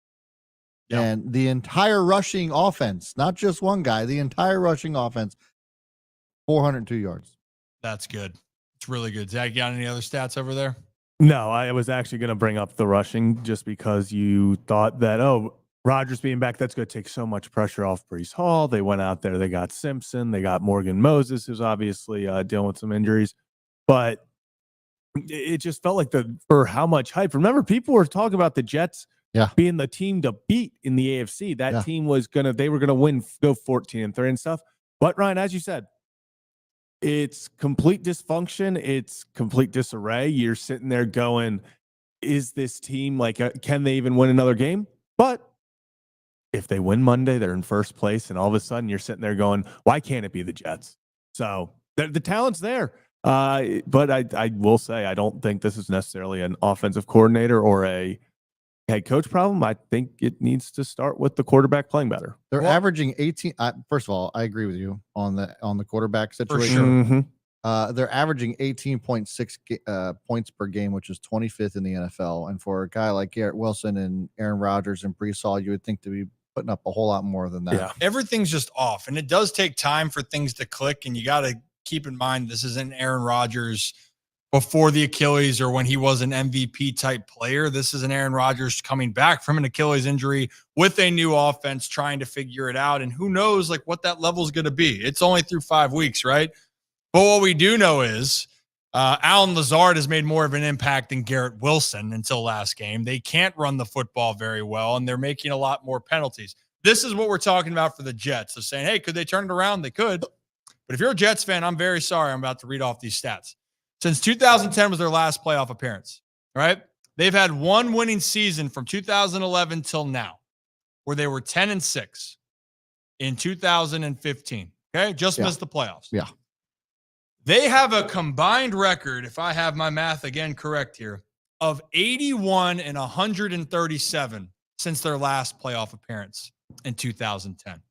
Yep. And the entire rushing offense, not just one guy, the entire rushing offense, 402 yards. That's good. It's really good. Zach, you got any other stats over there? No, I was actually going to bring up the rushing just because you thought that, Rodgers being back, that's going to take so much pressure off Breece Hall. They went out there. They got Simpson. They got Morgan Moses, who's obviously dealing with some injuries. But it just felt like for how much hype. Remember, people were talking about the Jets being the team to beat in the AFC. That team was they were going to win, go 14-3 and stuff. But Ryan, as you said, it's complete dysfunction. It's complete disarray. You're sitting there going, is this team can they even win another game? But if they win Monday, they're in first place. And all of a sudden you're sitting there going, why can't it be the Jets? So the talent's there. But I will say, I don't think this is necessarily an offensive coordinator or a head coach problem. I think it needs to start with the quarterback playing better. They're averaging 18. First of all, I agree with you on the quarterback situation. For sure. They're averaging 18.6 points per game, which is 25th in the NFL. And for a guy like Garrett Wilson and Aaron Rodgers and Brees Hall, you would think to be putting up a whole lot more than that. Yeah. Everything's just off, and it does take time for things to click. And you got to keep in mind, this isn't Aaron Rodgers before the Achilles or when he was an MVP type player. This is an Aaron Rodgers coming back from an Achilles injury with a new offense, trying to figure it out. And who knows like what that level is going to be. It's only through 5 weeks, right? But what we do know is Allen Lazard has made more of an impact than Garrett Wilson until last game. They can't run the football very well, and they're making a lot more penalties. This is what we're talking about for the Jets. They're saying, hey, could they turn it around? They could. But if you're a Jets fan, I'm very sorry. I'm about to read off these stats. Since 2010 was their last playoff appearance, right? They've had one winning season from 2011 till now, where they were 10-6 in 2015. Okay, just missed the playoffs. Yeah. They have a combined record, if I have my math again correct here, of 81 and 137 since their last playoff appearance in 2010.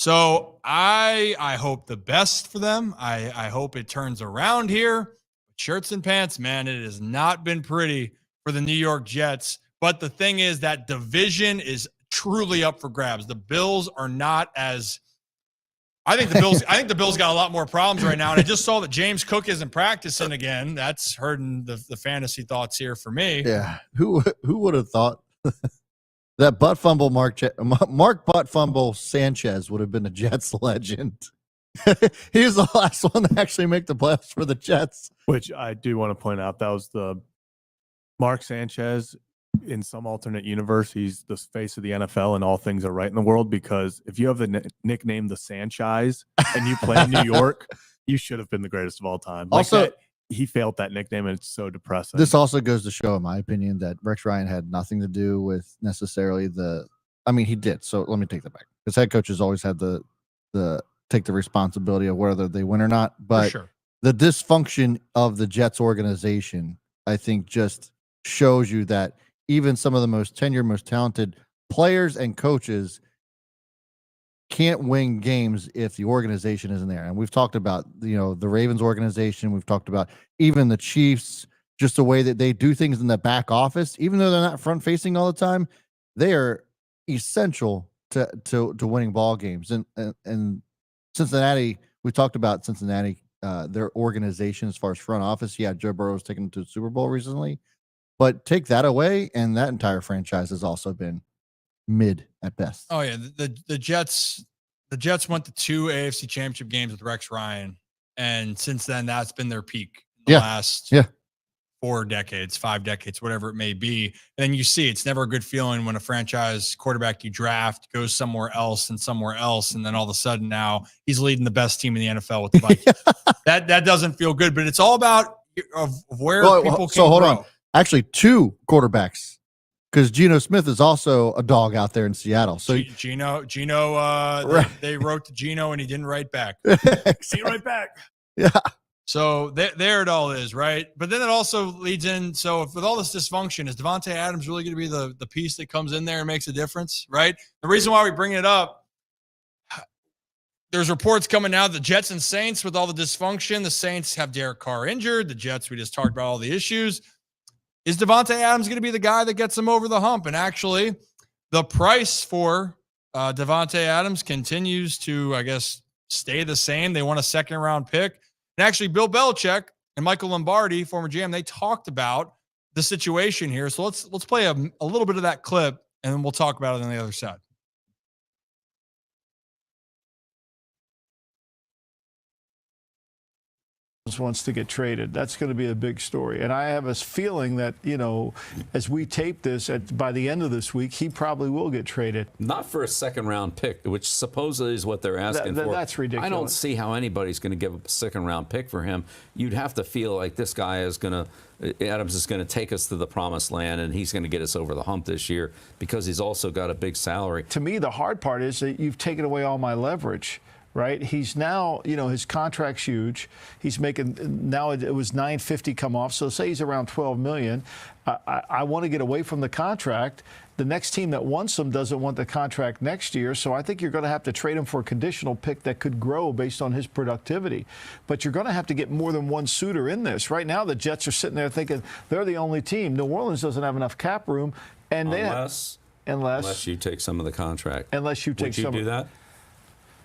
So I hope the best for them. I hope it turns around here. Shirts and pants, man, it has not been pretty for the New York Jets. But the thing is that division is truly up for grabs. The Bills are not as I think the Bills got a lot more problems right now. And I just saw that James Cook isn't practicing again. That's hurting the fantasy thoughts here for me. Yeah. Who would have thought that butt fumble Mark butt fumble Sanchez would have been a Jets legend? He was the last one to actually make the playoffs for the Jets. Which I do want to point out, that was the Mark Sanchez. In some alternate universe, he's the face of the NFL and all things are right in the world, because if you have the nickname the Sanchez and you play in New York, you should have been the greatest of all time. Also, he failed that nickname, and it's so depressing. This also goes to show, in my opinion, that Rex Ryan had nothing to do with necessarily he did. So let me take that back. Because head coaches always had the take the responsibility of whether they win or not. But sure, the dysfunction of the Jets organization, I think, just shows you that even some of the most tenured, most talented players and coaches can't win games if the organization isn't there. And we've talked about, the Ravens organization. We've talked about even the Chiefs, just the way that they do things in the back office, even though they're not front facing all the time, they are essential to winning ball games. And Cincinnati, we talked about Cincinnati, their organization as far as front office. Yeah, Joe Burrow's taken them to the Super Bowl recently. But take that away, and that entire franchise has also been mid at best. Oh yeah, the Jets went to 2 AFC Championship games with Rex Ryan, and since then that's been their peak in the last 4 decades, 5 decades, whatever it may be. And then you see it's never a good feeling when a franchise quarterback you draft goes somewhere else, and then all of a sudden now he's leading the best team in the NFL with the Vikings. That doesn't feel good, but it's all about of where people can hold grow. on. Actually, 2 quarterbacks, because Geno Smith is also a dog out there in Seattle. So Geno, they wrote to Geno and he didn't write back. He write back. Yeah. So there it all is, right? But then it also leads in. So with all this dysfunction, is Davante Adams really going to be the piece that comes in there and makes a difference, right? The reason why we bring it up, there's reports coming out, the Jets and Saints with all the dysfunction. The Saints have Derek Carr injured. The Jets, we just talked about all the issues. Is Davante Adams going to be the guy that gets him over the hump? And actually, the price for Davante Adams continues to, I guess, stay the same. They want a second-round pick. And actually, Bill Belichick and Michael Lombardi, former GM, they talked about the situation here. So let's play a little bit of that clip, and then we'll talk about it on the other side. Wants to get traded. That's going to be a big story. And I have a feeling that, as we tape this, by the end of this week, he probably will get traded. Not for a second-round pick, which supposedly is what they're asking for. That's ridiculous. I don't see how anybody's going to give a second-round pick for him. You'd have to feel like this guy is going to, Adams is going to take us to the promised land, and he's going to get us over the hump this year because he's also got a big salary. To me, the hard part is that you've taken away all my leverage. right? He's now, his contract's huge. He's making, now it was $950 come off. So say he's around $12 million. I want to get away from the contract. The next team that wants him doesn't want the contract next year. So I think you're going to have to trade him for a conditional pick that could grow based on his productivity. But you're going to have to get more than one suitor in this. Right now, the Jets are sitting there thinking they're the only team. New Orleans doesn't have enough cap room. And unless you take some of the contract. Unless you take some. Would you do that?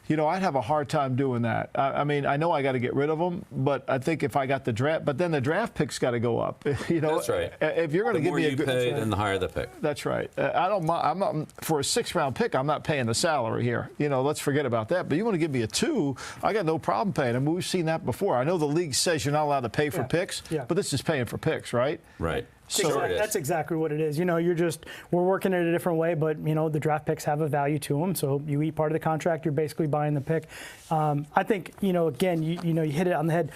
I'd have a hard time doing that. I mean, I know I got to get rid of them, but I think if I got the draft, but then the draft pick's got to go up. That's right. If you're going to give me a good pay, then the higher the pick. That's right. I'm not for a 6th-round pick. I'm not paying the salary here. Let's forget about that. But you want to give me a 2? I got no problem paying. I mean, we've seen that before. I know the league says you're not allowed to pay for picks, but this is paying for picks, right? Right. So that's exactly what it is. We're working it a different way, but the draft picks have a value to them. So you eat part of the contract, you're basically buying the pick. I think again, you hit it on the head.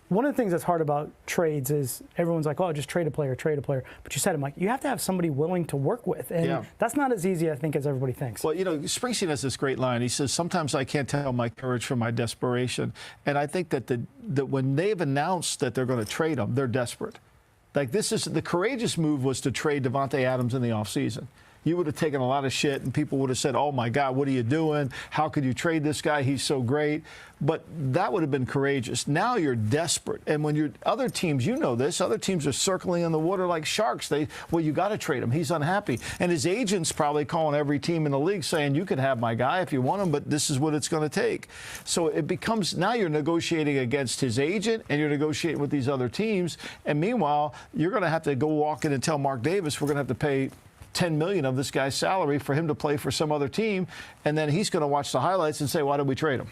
One of the things that's hard about trades is everyone's like, oh, just trade a player. But you said it, Mike. You have to have somebody willing to work with, and that's not as easy, I think, as everybody thinks. Well, Springsteen has this great line. He says, "Sometimes I can't tell my courage from my desperation," and I think that that when they've announced that they're going to trade him, they're desperate. Like, this is the courageous move was to trade Davante Adams in the offseason. You would have taken a lot of shit, and people would have said, oh, my God, what are you doing? How could you trade this guy? He's so great. But that would have been courageous. Now you're desperate. And when you're other teams, other teams are circling in the water like sharks. You got to trade him. He's unhappy. And his agent's probably calling every team in the league saying, you can have my guy if you want him, but this is what it's going to take. So it becomes, now you're negotiating against his agent, and you're negotiating with these other teams. And meanwhile, you're going to have to go walk in and tell Mark Davis, we're going to have to pay $10 million of this guy's salary for him to play for some other team, and then he's going to watch the highlights and say, why did we trade him?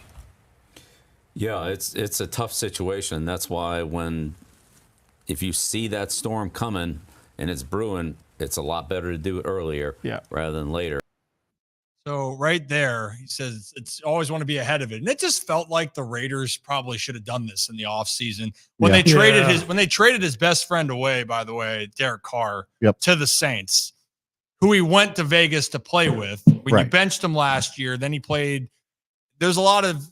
Yeah, it's a tough situation. That's why if you see that storm coming and it's brewing, it's a lot better to do it earlier rather than later. So right there, he says it's always want to be ahead of it. And it just felt like the Raiders probably should have done this in the offseason. When they traded his best friend away, by the way, Derek Carr, to the Saints, who he went to Vegas to play with. When you benched him last year, then he played. There's a lot of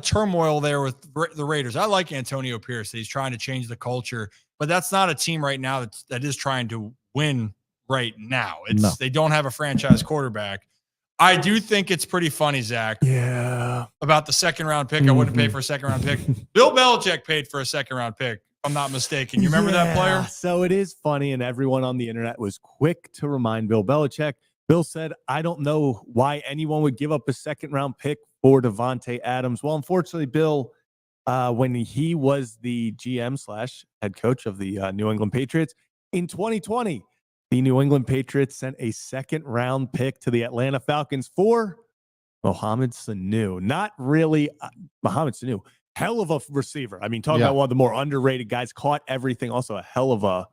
turmoil there with the Raiders. I like Antonio Pierce. He's trying to change the culture, but that's not a team right now that is trying to win right now. They don't have a franchise quarterback. I do think it's pretty funny, Zach. Yeah. About the 2nd-round pick. I wouldn't pay for a 2nd-round pick. Bill Belichick paid for a 2nd-round pick, if I'm not mistaken. You remember that player? So it is funny, and everyone on the internet was quick to remind Bill Belichick. Bill said, I don't know why anyone would give up a 2nd-round pick for Davante Adams. Well, unfortunately, Bill, when he was the GM/head coach of the New England Patriots in 2020, the New England Patriots sent a 2nd-round pick to the Atlanta Falcons for Mohamed Sanu. Not really Mohamed Sanu. Hell of a receiver. I mean, talking about one of the more underrated guys, caught everything. Also a hell of a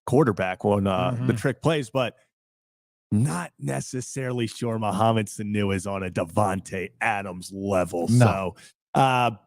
quarterback on the trick plays, but not necessarily sure Mohamed Sanu is on a Davante Adams level. No. So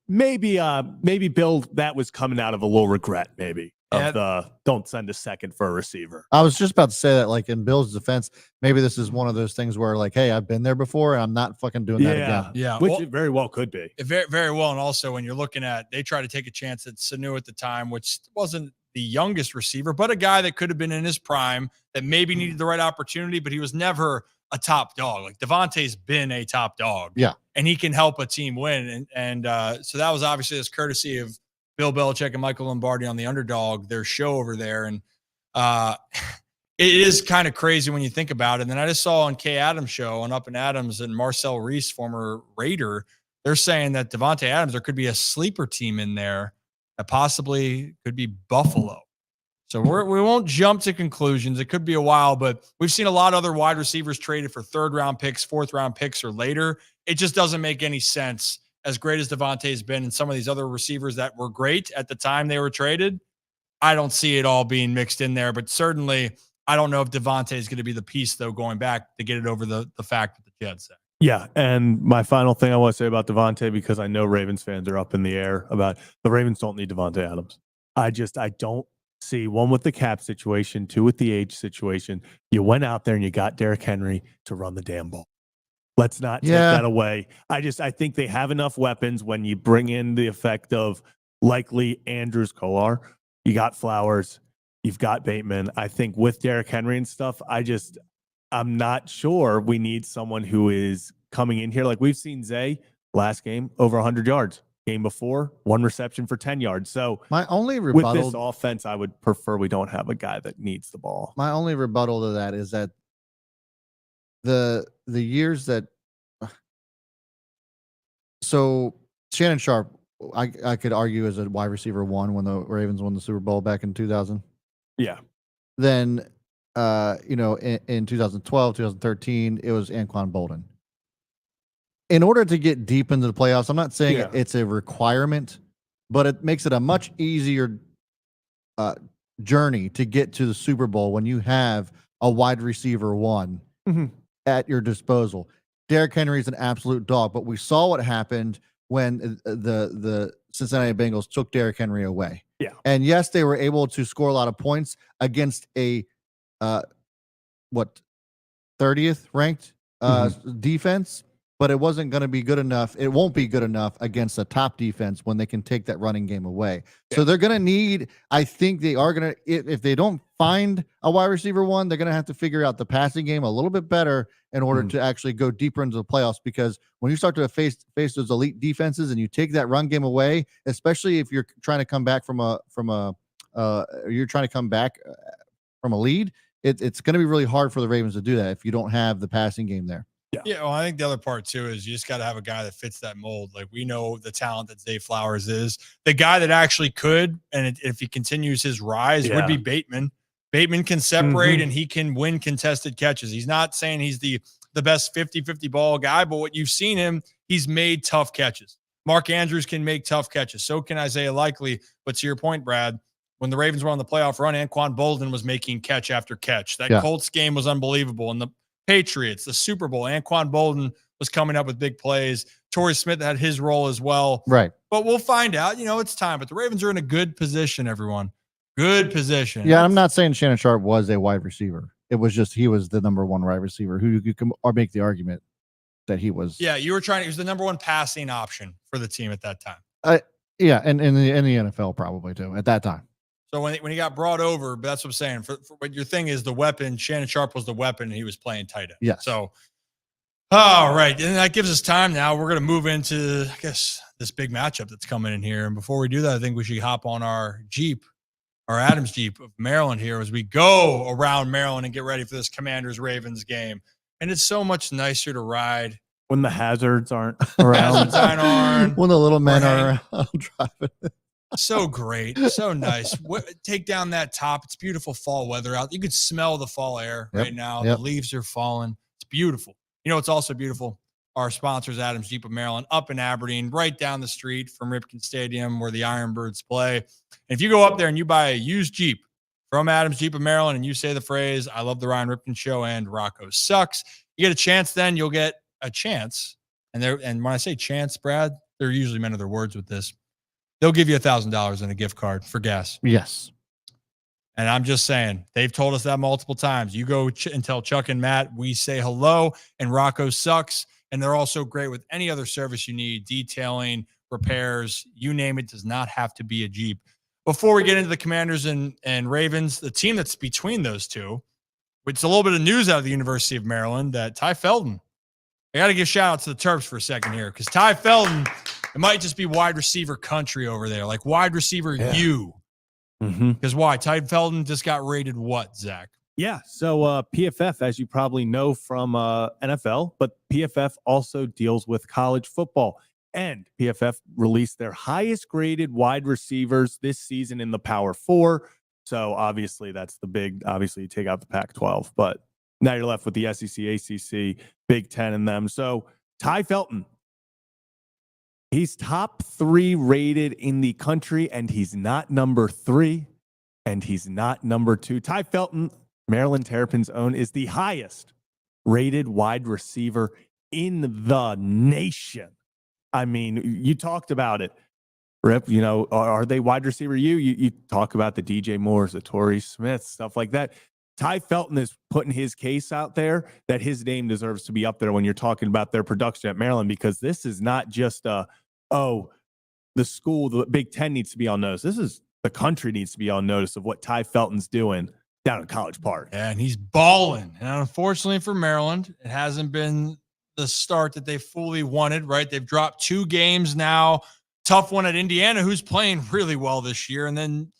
maybe Bill, that was coming out of a little regret, maybe. Don't send a 2nd for a receiver. I was just about to say that, like, in Bill's defense, maybe this is one of those things where, like, hey, I've been there before and I'm not fucking doing that again. Yeah. Which it very well could be. Very, very well. And also when you're looking at, they tried to take a chance at Sanu at the time, which wasn't the youngest receiver, but a guy that could have been in his prime that maybe needed the right opportunity, but he was never a top dog. Like, Davante's been a top dog. Yeah. And he can help a team win. And so that was obviously this courtesy of Bill Belichick and Michael Lombardi on the Underdog, their show over there. And it is kind of crazy when you think about it. And then I just saw on Kay Adams' show on Up and Adams and Marcel Reese, former Raider, they're saying that Davante Adams, there could be a sleeper team in there that possibly could be Buffalo. So we won't jump to conclusions. It could be a while, but we've seen a lot of other wide receivers traded for 3rd-round picks, 4th-round picks, or later. It just doesn't make any sense. As great as Davante has been and some of these other receivers that were great at the time they were traded, I don't see it all being mixed in there. But certainly, I don't know if Davante is going to be the piece, though, going back to get it over the fact that the Jets said. Yeah, and my final thing I want to say about Davante, because I know Ravens fans are up in the air about the Ravens don't need Davante Adams. I don't see, one, with the cap situation, 2, with the age situation. You went out there and you got Derrick Henry to run the damn ball. Let's not take that away. I think they have enough weapons when you bring in the effect of likely Andrews Kolar. You got Flowers. You've got Bateman. I think with Derrick Henry and stuff, I'm not sure we need someone who is coming in here. Like we've seen Zay last game, over 100 yards. Game before, 1 reception for 10 yards. So my only rebuttal with this offense, I would prefer we don't have a guy that needs the ball. My only rebuttal to that is that the years that so Shannon Sharp, I could argue as a wide receiver 1 when the Ravens won the Super Bowl back in 2000. Yeah. Then in 2012, 2013, it was Anquan Bolden. In order to get deep into the playoffs, I'm not saying it's a requirement, but it makes it a much easier journey to get to the Super Bowl when you have a wide receiver 1 at your disposal. Derrick Henry is an absolute dog, but we saw what happened when the Cincinnati Bengals took Derrick Henry away. Yeah. And yes, they were able to score a lot of points against a 30th ranked defense, but it wasn't going to be good enough. It won't be good enough against a top defense when they can take that running game away. Yeah. So they're going to need, I think they are going to, if they don't find a wide receiver 1, they're going to have to figure out the passing game a little bit better in order to actually go deeper into the playoffs. Because when you start to face those elite defenses and you take that run game away, especially if you're trying to come back from a lead, it's going to be really hard for the Ravens to do that if you don't have the passing game there. Yeah, well, I think the other part too is you just got to have a guy that fits that mold. Like we know the talent that Zay Flowers is. The guy that actually could, and if he continues his rise, would be Bateman. Bateman can separate and he can win contested catches. He's not saying he's the best 50-50 ball guy, but what you've seen him, he's made tough catches. Mark Andrews can make tough catches. So can Isaiah Likely. But to your point, Brad, when the Ravens were on the playoff run, Anquan Bolden was making catch after catch. That Colts game was unbelievable. And the Patriots, the Super Bowl, Anquan Bolden was coming up with big plays. Torrey Smith had his role as well. Right. But we'll find out. It's time. But the Ravens are in a good position, everyone. Good position. Yeah, I'm not saying Shannon Sharp was a wide receiver. It was just he was the number 1 wide receiver who you can or make the argument that he was. Yeah, he was the number 1 passing option for the team at that time. Yeah, and in the NFL probably too at that time. So when he got brought over, but that's what I'm saying. But your thing is the weapon. Shannon Sharp was the weapon, and he was playing tight end. Yeah. So, all right, and that gives us time. Now we're going to move into, I guess, this big matchup that's coming in here. And before we do that, I think we should hop on our Jeep, our Adams Jeep of Maryland here as we go around Maryland and get ready for this Commanders-Ravens game. And it's so much nicer to ride when the hazards aren't around. When the little men are driving. So great. So nice. Take down that top. It's beautiful fall weather out. You could smell the fall air right now. The leaves are falling. It's beautiful. It's also beautiful. Our sponsors, Adams Jeep of Maryland, up in Aberdeen, right down the street from Ripken Stadium where the Ironbirds play. And if you go up there and you buy a used Jeep from Adams Jeep of Maryland and you say the phrase, "I love the Ryan Ripken Show and Rocco sucks," you get a chance. Then you'll get a chance. And when I say chance, Brad, they're usually men of their words with this. They'll give you $1,000 in a gift card for gas. Yes. And I'm just saying, they've told us that multiple times. You go and tell Chuck and Matt, we say hello, and Rocco sucks. And they're also great with any other service you need, detailing, repairs, you name it, does not have to be a Jeep. Before we get into the Commanders and Ravens, the team that's between those two, it's a little bit of news out of the University of Maryland that Ty Felton, I got to give shout out to the Terps for a second here, because Ty Felton, it might just be wide receiver country over there, like wide receiver U. Because why? Ty Felton just got rated what, Zach? Yeah, so PFF, as you probably know from NFL, but PFF also deals with college football. And PFF released their highest graded wide receivers this season in the Power 4. So obviously that's the big, obviously you take out the Pac-12, but now you're left with the SEC, ACC, Big Ten in them. So Ty Felton, he's top 3 rated in the country, and he's not number 3, and he's not number 2. Ty Felton, Maryland Terrapins' own, is the highest rated wide receiver in the nation. I mean, you talked about it, Rip. Are they wide receiver? You talk about the DJ Moores, the Torrey Smiths, stuff like that. Ty Felton is putting his case out there that his name deserves to be up there when you're talking about their production at Maryland, because this is not just the school, the Big Ten needs to be on notice. This is the country needs to be on notice of what Ty Felton's doing down at College Park. Yeah, and he's balling. And unfortunately for Maryland, it hasn't been the start that they fully wanted, right? They've dropped 2 games now. Tough one at Indiana, who's playing really well this year. And then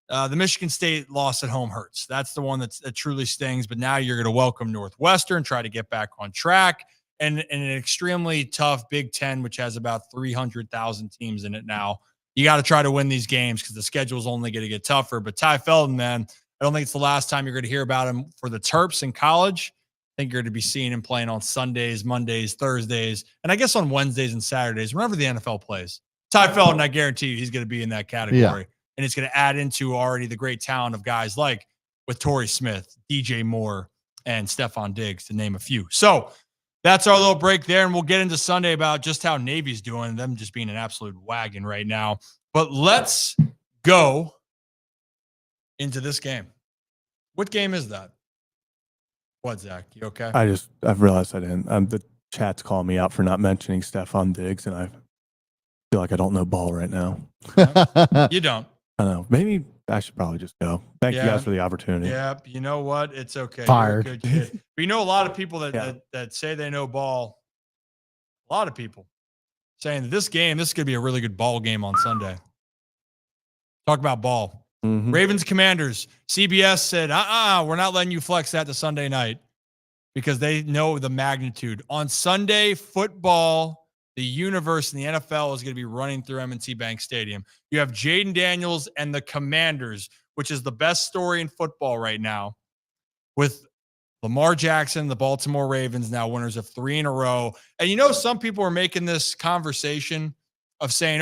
the Michigan State loss at home hurts. That's the one that truly stings. But now you're going to welcome Northwestern, try to get back on track. And an extremely tough Big Ten, which has about 300,000 teams in it now. You got to try to win these games because the schedule is only going to get tougher. But Ty Felton, man, I don't think it's the last time you're going to hear about him for the Terps in college. I think you're going to be seeing him playing on Sundays, Mondays, Thursdays, and I guess on Wednesdays and Saturdays, whenever the NFL plays. Ty Felton, I guarantee you he's going to be in that category. Yeah. And it's going to add into already the great talent of guys like with Torrey Smith, DJ Moore, and Stephon Diggs, to name a few. So that's our little break there, and we'll get into Sunday about just how Navy's doing, them just being an absolute wagon right now. But let's go into this game. What game is that? What, Zach? You okay? I've realized I didn't. The chat's calling me out for not mentioning Stephon Diggs, and I feel like I don't know ball right now. You don't. I know. Maybe I should probably just go. Thank you guys for the opportunity. Yeah, you know what? It's okay. Fired. You're a good kid. But you know a lot of people that say they know ball. A lot of people saying that this is going to be a really good ball game on Sunday. Talk about ball. Mm-hmm. Ravens Commanders. CBS said, we're not letting you flex that to Sunday night because they know the magnitude. On Sunday, football, the universe, and the NFL is going to be running through M&T Bank Stadium. You have Jayden Daniels and the Commanders, which is the best story in football right now, with Lamar Jackson, the Baltimore Ravens, now winners of 3 in a row. And you know, some people are making this conversation of saying,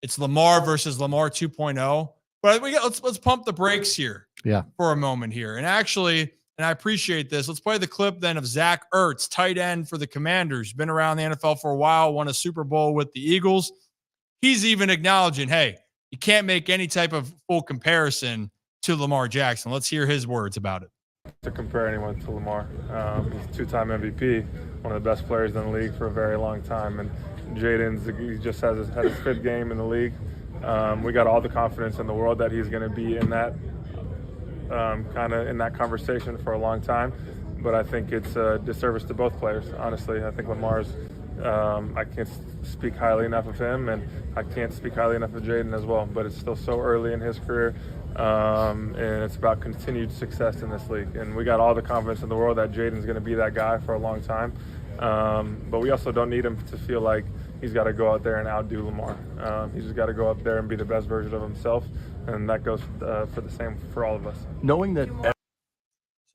it's Lamar versus Lamar 2.0. But let's pump the brakes here for a moment here. And actually, and I appreciate this, let's play the clip then of Zach Ertz, tight end for the Commanders, been around the NFL for a while, won a Super Bowl with the Eagles. He's even acknowledging, hey, you can't make any type of full comparison to Lamar Jackson. Let's hear his words about it. To compare anyone to Lamar. He's a 2-time MVP, one of the best players in the league for a very long time. And Jayden's, he just had his 5th game in the league. We got all the confidence in the world that he's going to be in that kind of in that conversation for a long time. But I think it's a disservice to both players, honestly. I think Lamar's, I can't speak highly enough of him, and I can't speak highly enough of Jayden as well. But it's still so early in his career, and it's about continued success in this league. And we got all the confidence in the world that Jayden's going to be that guy for a long time. But we also don't need him to feel like he's got to go out there and outdo Lamar. He's just got to go out there and be the best version of himself, and that goes for the same for all of us. Knowing that.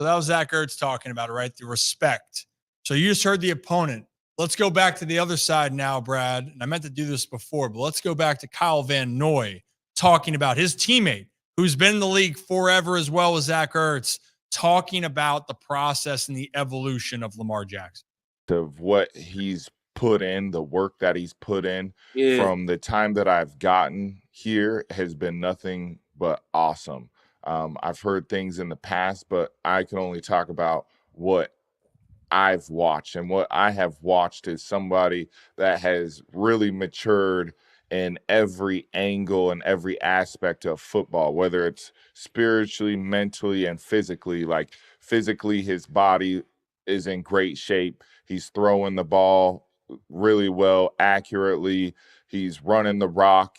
So that was Zach Ertz talking about it, right? The respect. So you just heard the opponent. Let's go back to the other side now, Brad. And I meant to do this before, but let's go back to Kyle Van Noy talking about his teammate, who's been in the league forever as well as Zach Ertz, talking about the process and the evolution of Lamar Jackson. Of what he's put in, the work that he's put in from the time that I've gotten here has been nothing but awesome. I've heard things in the past, but I can only talk about what I've watched, and what I have watched is somebody that has really matured in every angle and every aspect of football, whether it's spiritually, mentally, and physically. Like physically, his body is in great shape. He's throwing the ball really well, accurately. He's running the rock.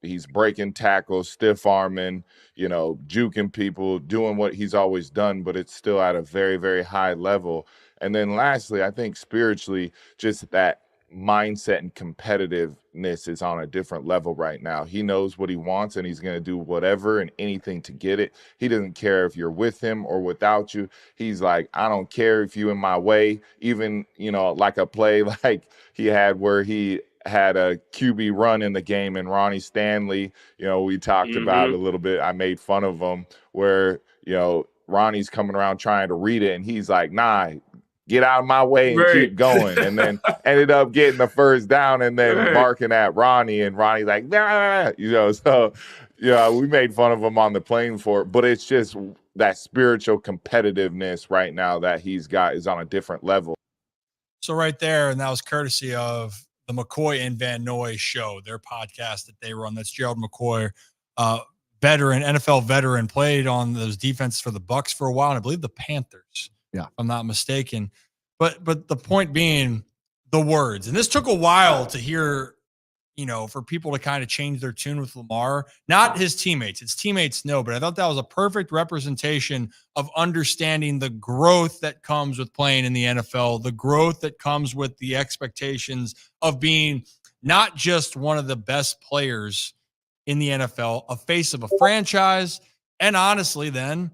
He's breaking tackles, stiff arming, juking people, doing what he's always done, but it's still at a very, very high level. And then lastly, I think spiritually, just that mindset and competitiveness is on a different level right now. He knows what he wants, and he's going to do whatever and anything to get it. He doesn't care if you're with him or without you. He's like, I don't care if you're in my way. Even, like a play like he had where he had a QB run in the game, and Ronnie Stanley, we talked about it a little bit. I made fun of him where, Ronnie's coming around trying to read it, and he's like, nah, get out of my way and keep going. And then ended up getting the first down and then barking at Ronnie, and Ronnie's like, nah, so, we made fun of him on the plane for it. But it's just that spiritual competitiveness right now that he's got is on a different level. So right there, and that was courtesy of the McCoy and Van Noy show, their podcast that they run. That's Gerald McCoy, veteran, NFL veteran, played on those defenses for the Bucs for a while, and I believe the Panthers, if I'm not mistaken. But the point being the words, and this took a while to hear, for people to kind of change their tune with Lamar, not his teammates. His teammates know, but I thought that was a perfect representation of understanding the growth that comes with playing in the NFL, the growth that comes with the expectations of being not just one of the best players in the NFL, a face of a franchise, and honestly then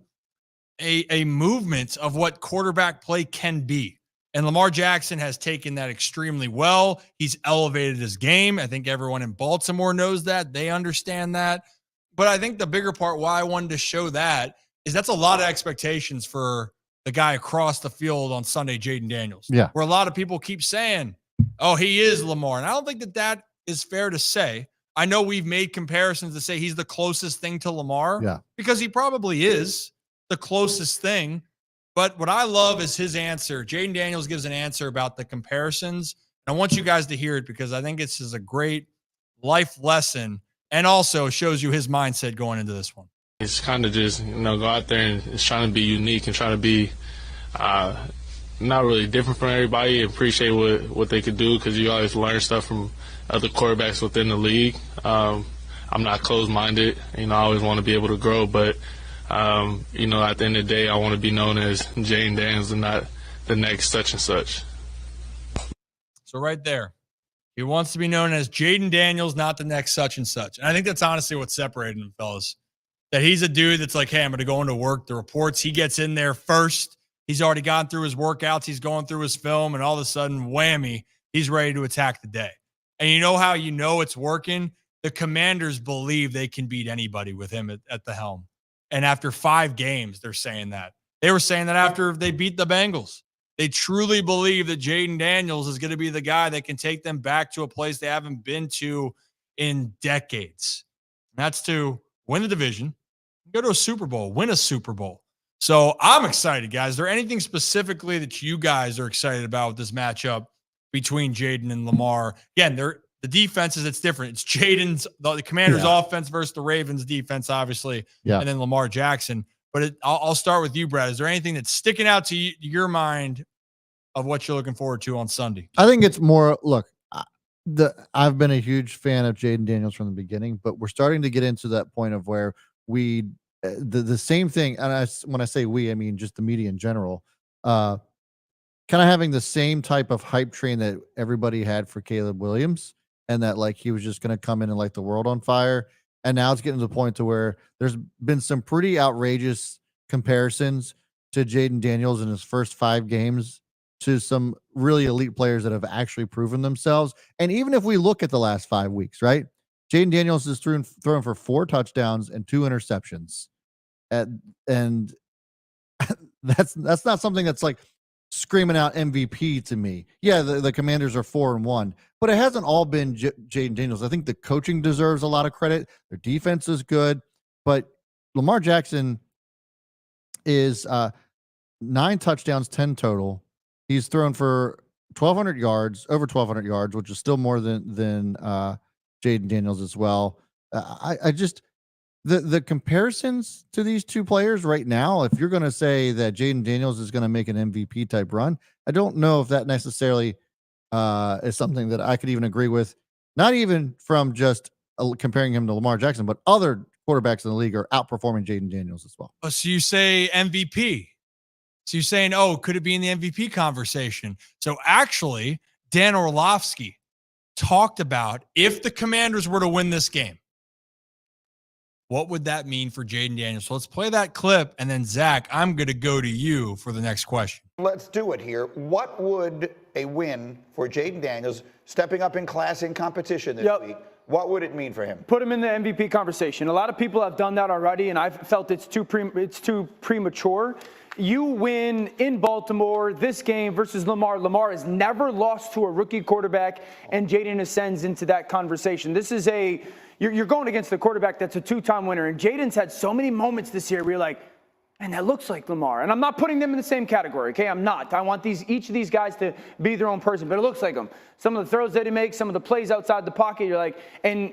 a movement of what quarterback play can be. And Lamar Jackson has taken that extremely well. He's elevated his game. I think everyone in Baltimore knows that. They understand that. But I think the bigger part why I wanted to show that is that's a lot of expectations for the guy across the field on Sunday, Jayden Daniels. Yeah. Where a lot of people keep saying, oh, he is Lamar. And I don't think that is fair to say. I know we've made comparisons to say he's the closest thing to Lamar because he probably is the closest thing. But what I love is his answer. Jayden Daniels gives an answer about the comparisons. And I want you guys to hear it because I think it's just a great life lesson and also shows you his mindset going into this one. It's kind of just, go out there and it's trying to be unique and trying to be not really different from everybody. Appreciate what they could do because you always learn stuff from other quarterbacks within the league. I'm not closed-minded. I always want to be able to grow, but at the end of the day, I want to be known as Jayden Daniels and not the next such and such. So right there, he wants to be known as Jayden Daniels, not the next such and such. And I think that's honestly what's separating him, fellas. That he's a dude that's like, hey, I'm going to go into work. The reports, he gets in there first. He's already gone through his workouts. He's going through his film, and all of a sudden, whammy, he's ready to attack the day. And you know how you know it's working? The Commanders believe they can beat anybody with him at the helm. And after 5 games, they're saying that. They were saying that after they beat the Bengals. They truly believe that Jayden Daniels is going to be the guy that can take them back to a place they haven't been to in decades. And that's to win the division, go to a Super Bowl, win a Super Bowl. So I'm excited, guys. Is there anything specifically that you guys are excited about with this matchup between Jayden and Lamar? Again, the defenses, it's different. It's Jayden's, the Commanders' offense versus the Ravens' defense, obviously, and then Lamar Jackson. But I'll start with you, Brad. Is there anything that's sticking out to your mind of what you're looking forward to on Sunday? I think it's more, look, I've been a huge fan of Jayden Daniels from the beginning, but we're starting to get into that point of where we, the same thing, and when I say we, I mean just the media in general, kind of having the same type of hype train that everybody had for Caleb Williams. And that like he was just going to come in and light the world on fire. And now it's getting to the point to where there's been some pretty outrageous comparisons to Jayden Daniels in his first 5 games to some really elite players that have actually proven themselves. And even if we look at the last 5 weeks, right? Jayden Daniels is thrown for 4 touchdowns and 2 interceptions. And that's not something that's like screaming out MVP to me. Yeah, the Commanders are 4-1, but it hasn't all been Jayden Daniels. I think the coaching deserves a lot of credit. Their defense is good, but Lamar Jackson is 9 touchdowns, 10 total. He's thrown for 1,200 yards, over 1,200 yards, which is still more than Jayden Daniels as well. I just the comparisons to these two players right now, if you're going to say that Jayden Daniels is going to make an MVP type run, I don't know if that necessarily is something that I could even agree with, not even from just comparing him to Lamar Jackson, but other quarterbacks in the league are outperforming Jayden Daniels as well. Oh, so you say MVP. So you're saying, oh, could it be in the MVP conversation? So actually, Dan Orlovsky talked about if the Commanders were to win this game, what would that mean for Jayden Daniels? So let's play that clip, and then, Zach, I'm going to go to you for the next question. Let's do it here. What would a win for Jayden Daniels stepping up in class in competition this week, what would it mean for him? Put him in the MVP conversation. A lot of people have done that already, and I've felt it's too premature. You win in Baltimore this game versus Lamar. Lamar has never lost to a rookie quarterback, and Jayden ascends into that conversation. This is you're going against the quarterback that's a 2-time winner, and Jayden's had so many moments this year where you're like, And that looks like Lamar. And I'm not putting them in the same category, okay? I'm not. I want each of these guys to be their own person, but it looks like them. Some of the throws that he makes, some of the plays outside the pocket, you're like, and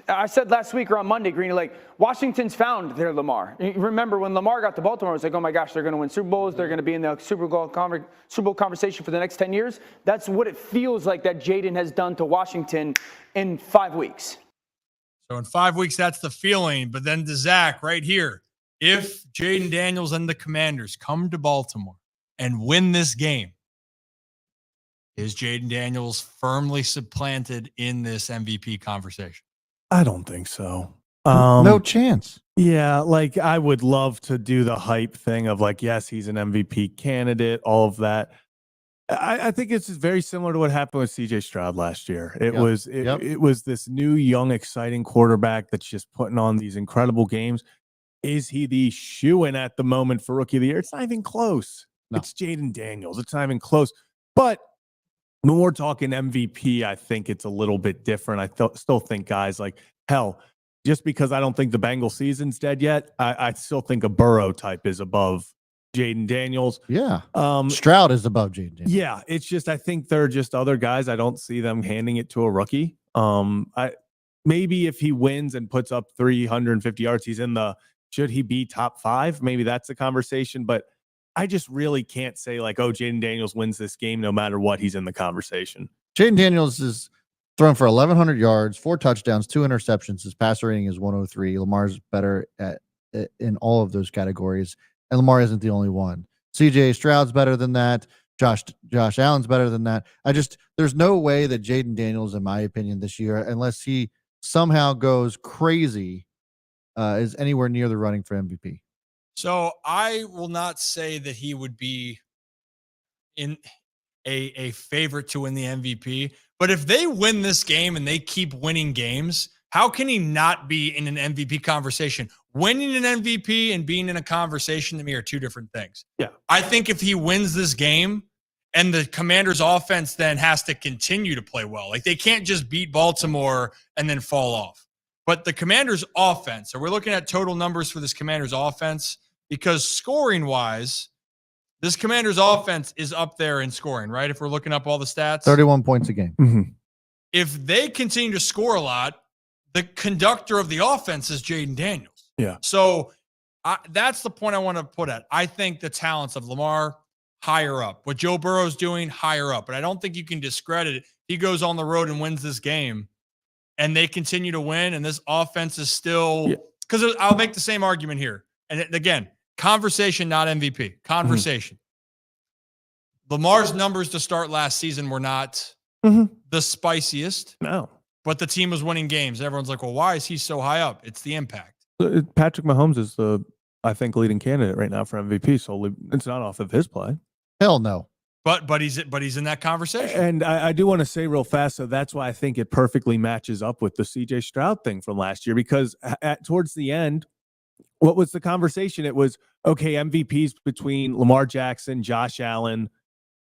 I said last week or on Monday, Green, like, Washington's found their Lamar. You remember when Lamar got to Baltimore, it was like, oh my gosh, they're going to win Super Bowls. They're going to be in the Super Bowl conversation for the next 10 years. That's what it feels like that Jayden has done to Washington in 5 weeks. So in 5 weeks, that's the feeling. But then to Zach right here, if Jayden Daniels and the Commanders come to Baltimore and win this game, is Jayden Daniels firmly supplanted in this MVP conversation? I don't think so. No chance. Yeah, like I would love to do the hype thing of like, yes, he's an MVP candidate, all of that. I think it's very similar to what happened with CJ Stroud last year. It was this new, young, exciting quarterback that's just putting on these incredible games. Is he the shoo-in at the moment for Rookie of the Year? It's not even close. No. It's Jayden Daniels. It's not even close. But when we're talking MVP, I think it's a little bit different. I still think guys like, hell, just because I don't think the Bengals season's dead yet, I still think a Burrow type is above Jayden Daniels. Yeah. Stroud is above Jayden Daniels. Yeah. It's just, I think they're just other guys. I don't see them handing it to a rookie. Maybe if he wins and puts up 350 yards, he's in the, should he be top 5? Maybe that's the conversation. But I just really can't say like, oh, Jayden Daniels wins this game no matter what. He's in the conversation. Jayden Daniels is thrown for 1,100 yards, 4 touchdowns, 2 interceptions. His passer rating is 103. Lamar's better in all of those categories. And Lamar isn't the only one. CJ Stroud's better than that. Josh Allen's better than that. There's no way that Jayden Daniels, in my opinion, this year, unless he somehow goes crazy, is anywhere near the running for MVP. So I will not say that he would be in a favorite to win the MVP, but if they win this game and they keep winning games, how can he not be in an MVP conversation? Winning an MVP and being in a conversation to me are two different things. Yeah. I think if he wins this game and the Commanders offense then has to continue to play well, like they can't just beat Baltimore and then fall off. But the Commanders offense, so we're looking at total numbers for this Commanders offense because scoring wise, this Commanders offense is up there in scoring, right? If we're looking up all the stats, 31 points a game. Mm-hmm. If they continue to score a lot, the conductor of the offense is Jayden Daniels. Yeah. So that's the point I want to put at. I think the talents of Lamar higher up. What Joe Burrow's doing higher up. But I don't think you can discredit it. He goes on the road and wins this game and they continue to win. And this offense is still because I'll make the same argument here. And again, conversation, not MVP. Conversation. Mm-hmm. Lamar's numbers to start last season were not the spiciest. No. But the team was winning games. Everyone's like, well, why is he so high up? It's the impact. Patrick Mahomes is the, I think, leading candidate right now for MVP. So it's not off of his play. Hell no. But he's in that conversation. And I do want to say real fast, so that's why I think it perfectly matches up with the CJ Stroud thing from last year. Because towards the end, what was the conversation? It was, okay, MVPs between Lamar Jackson, Josh Allen,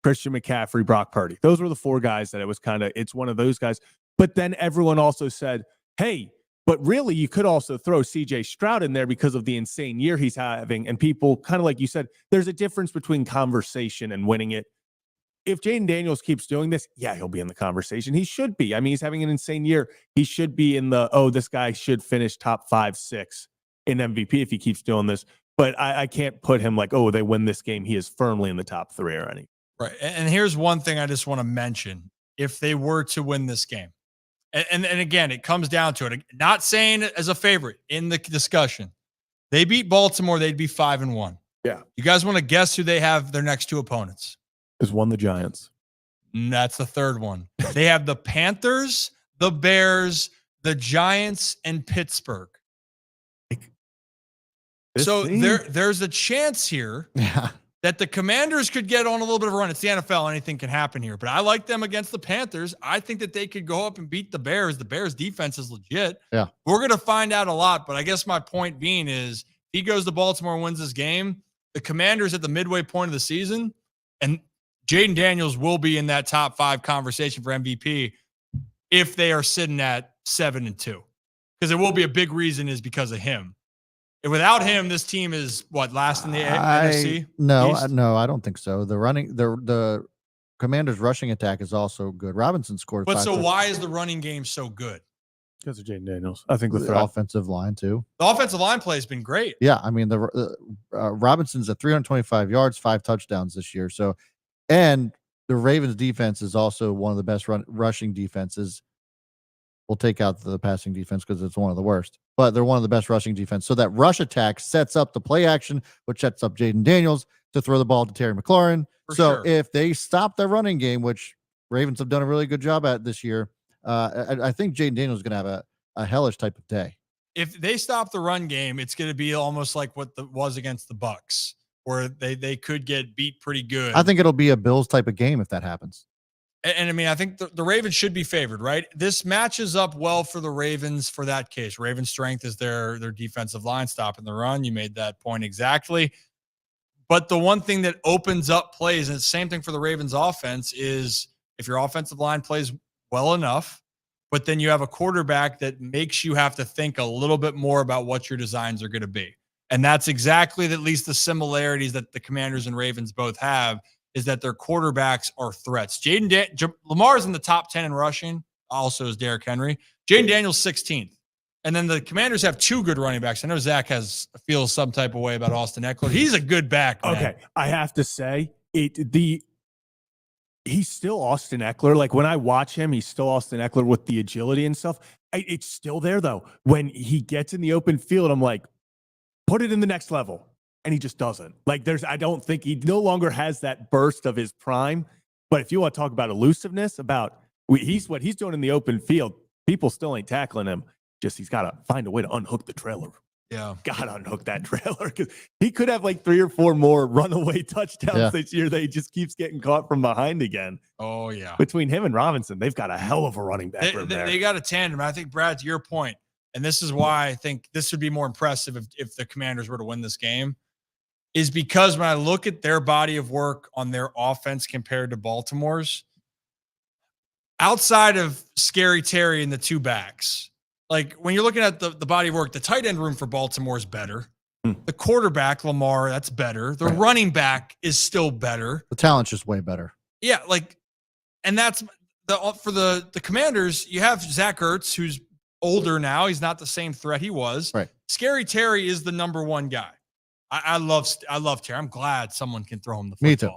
Christian McCaffrey, Brock Purdy. Those were the 4 guys that it was kind of, it's one of those guys. But then everyone also said, hey, but really you could also throw CJ Stroud in there because of the insane year he's having. And people kind of like you said, there's a difference between conversation and winning it. If Jayden Daniels keeps doing this, yeah, he'll be in the conversation. He should be. I mean, he's having an insane year. He should be in the, this guy should finish top 5, 6 in MVP if he keeps doing this. But I can't put him like, they win this game. He is firmly in the top 3 or any. Right. And here's one thing I just want to mention. If they were to win this game, and again, it comes down to it. Not saying it as a favorite in the discussion. They beat Baltimore, they'd be 5-1. Yeah. You guys want to guess who they have their next 2 opponents? Is one the Giants. That's the third one. They have the Panthers, the Bears, the Giants, and Pittsburgh. So there's a chance here that the Commanders could get on a little bit of a run. It's the NFL. Anything can happen here. But I like them against the Panthers. I think that they could go up and beat the Bears. The Bears defense is legit. Yeah. We're going to find out a lot. But I guess my point being is he goes to Baltimore and wins this game. The Commanders at the midway point of the season, and Jayden Daniels will be in that top 5 conversation for MVP if they are sitting at 7-2. Because there will be a big reason is because of him. Without him, this team is what, last in the NFC? No, East? no, I don't think so. The Commanders' rushing attack is also good. Robinson scored. But 5 so touchdowns. why is the running game so good? Because of Jayden Daniels. I think The offensive line too. The offensive line play has been great. Yeah, I mean the Robinson's at 325 yards, 5 touchdowns this year. So, and the Ravens defense is also one of the best rushing defenses. We'll take out the passing defense because it's one of the worst, but they're one of the best rushing defense. So that rush attack sets up the play action, which sets up Jayden Daniels to throw the ball to Terry McLaurin. So if they stop their running game, which Ravens have done a really good job at this year, I think Jayden Daniels is going to have a hellish type of day. If they stop the run game, it's going to be almost like what was against the Bucks, where they could get beat pretty good. I think it'll be a Bills type of game if that happens. And I mean, I think the Ravens should be favored, right? This matches up well for the Ravens for that case. Ravens' strength is their defensive line stopping the run. You made that point exactly. But the one thing that opens up plays, and it's the same thing for the Ravens offense, is if your offensive line plays well enough, but then you have a quarterback that makes you have to think a little bit more about what your designs are going to be. And that's exactly at least the similarities that the Commanders and Ravens both have, is that their quarterbacks are threats. Lamar's in the top 10 in rushing, also is Derrick Henry. Jayden Daniels 16th. And then the Commanders have 2 good running backs. I know Zach feels some type of way about Austin Eckler. He's a good back, man. Okay, I have to say he's still Austin Eckler. Like when I watch him, he's still Austin Eckler with the agility and stuff. It's still there though. When he gets in the open field, I'm like, put it in the next level. And he just doesn't. Like I don't think he no longer has that burst of his prime. But if you want to talk about elusiveness, what he's doing in the open field, people still ain't tackling him. Just he's got to find a way to unhook the trailer. Yeah. Got to unhook that trailer because he could have like 3 or 4 more runaway touchdowns this year that he just keeps getting caught from behind again. Oh, yeah. Between him and Robinson, they've got a hell of a running back room there. They got a tandem. I think, Brad, to your point, and this is why I think this would be more impressive if the Commanders were to win this game, is because when I look at their body of work on their offense compared to Baltimore's, outside of Scary Terry and the 2 backs, like when you're looking at the body of work, the tight end room for Baltimore is better. The quarterback, Lamar, that's better. The running back is still better. The talent's just way better. Yeah, and that's for the Commanders, you have Zach Ertz, who's older now. He's not the same threat he was. Right. Scary Terry is the number 1 guy. I love Terry. I'm glad someone can throw him the football. Me too.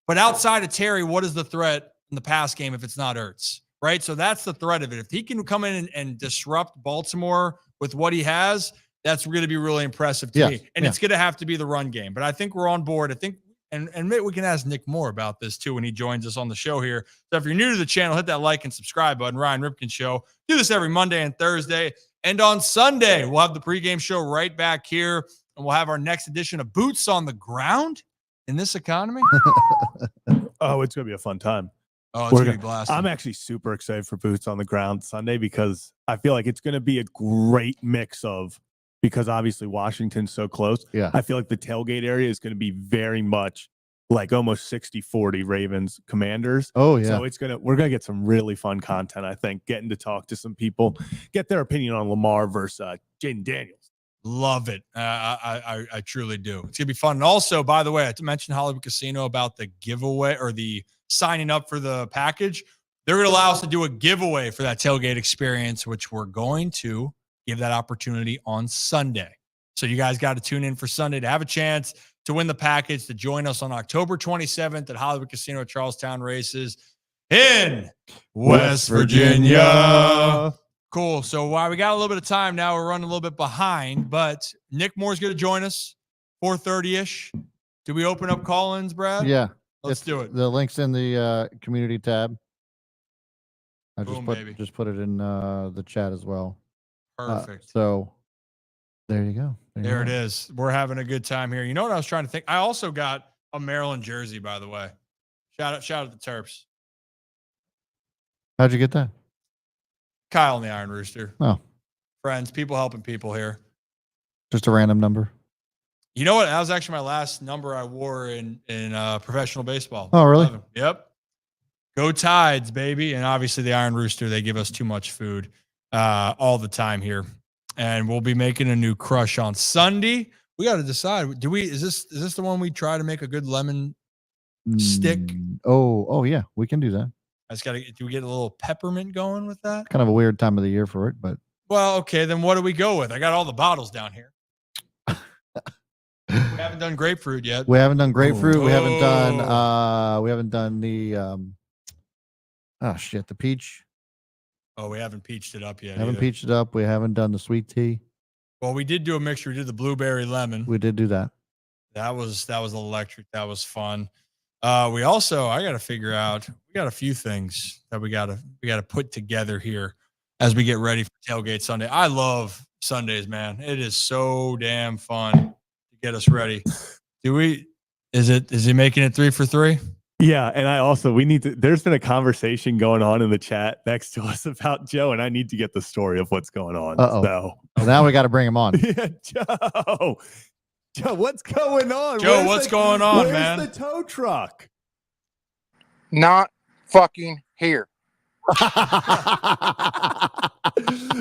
But outside of Terry, what is the threat in the pass game if it's not Ertz? Right? So that's the threat of it. If he can come in and disrupt Baltimore with what he has, that's going to be really impressive to me. And it's going to have to be the run game. But I think we're on board. I think, and maybe we can ask Nick more about this too when he joins us on the show here. So if you're new to the channel, hit that like and subscribe button. Ryan Ripken Show. Do this every Monday and Thursday. And on Sunday, we'll have the pregame show right back here. And we'll have our next edition of Boots on the Ground in this economy. Oh, it's going to be a fun time. Oh, it's going to be blasting. I'm actually super excited for Boots on the Ground Sunday because I feel like it's going to be a great mix of, because obviously Washington's so close. Yeah. I feel like the tailgate area is going to be very much like almost 60-40 Ravens Commanders. Oh, yeah. So we're going to get some really fun content, I think, getting to talk to some people, get their opinion on Lamar versus Jayden Daniels. Love it. I truly do. It's going to be fun. And also, by the way, I mentioned Hollywood Casino about the giveaway or the signing up for the package. They're going to allow us to do a giveaway for that tailgate experience, which we're going to give that opportunity on Sunday. So you guys got to tune in for Sunday to have a chance to win the package, to join us on October 27th at Hollywood Casino at Charlestown Races in West Virginia. Cool. So while we got a little bit of time now, we're running a little bit behind, but Nick Moore's going to join us 4:30-ish. Do we open up call-ins, Brad? Yeah. Let's do it. The link's in the community tab. I Boom, just put it in the chat as well. Perfect. So there you go. There it is. We're having a good time here. You know what I was trying to think? I also got a Maryland jersey, by the way. Shout out the Terps. How'd you get that? Kyle and the Iron Rooster. Oh. Friends, people helping people here. Just a random number. You know what? That was actually my last number I wore in professional baseball. Oh, really? 11. Yep. Go Tides, baby. And obviously the Iron Rooster, they give us too much food all the time here. and we'll be making a new crush on Sunday. We got to decide. Is this the one we try to make a good lemon stick? Oh yeah, we can do that. Do we get a little peppermint going with that? Kind of a weird time of the year for it, but well, okay, then what do we go with? I got all the bottles down here. We haven't done grapefruit yet. We haven't done grapefruit. We haven't done the the peach. Oh, we haven't peached it up yet. Haven't peached it up. We haven't done the sweet tea. Well, we did do a mixture. We did the blueberry lemon. We did do that. That was electric. That was fun. We also, I got to figure out, we got a few things that we got to put together here as we get ready for Tailgate Sunday. I love Sundays, man. It is so damn fun to get us ready. Is he making it 3 for 3? Yeah, and there's been a conversation going on in the chat next to us about Joe, and I need to get the story of what's going on. So now we got to bring him on. Yeah, Joe, what's going on? Joe, what's going on, man? Where's the tow truck? Not fucking here.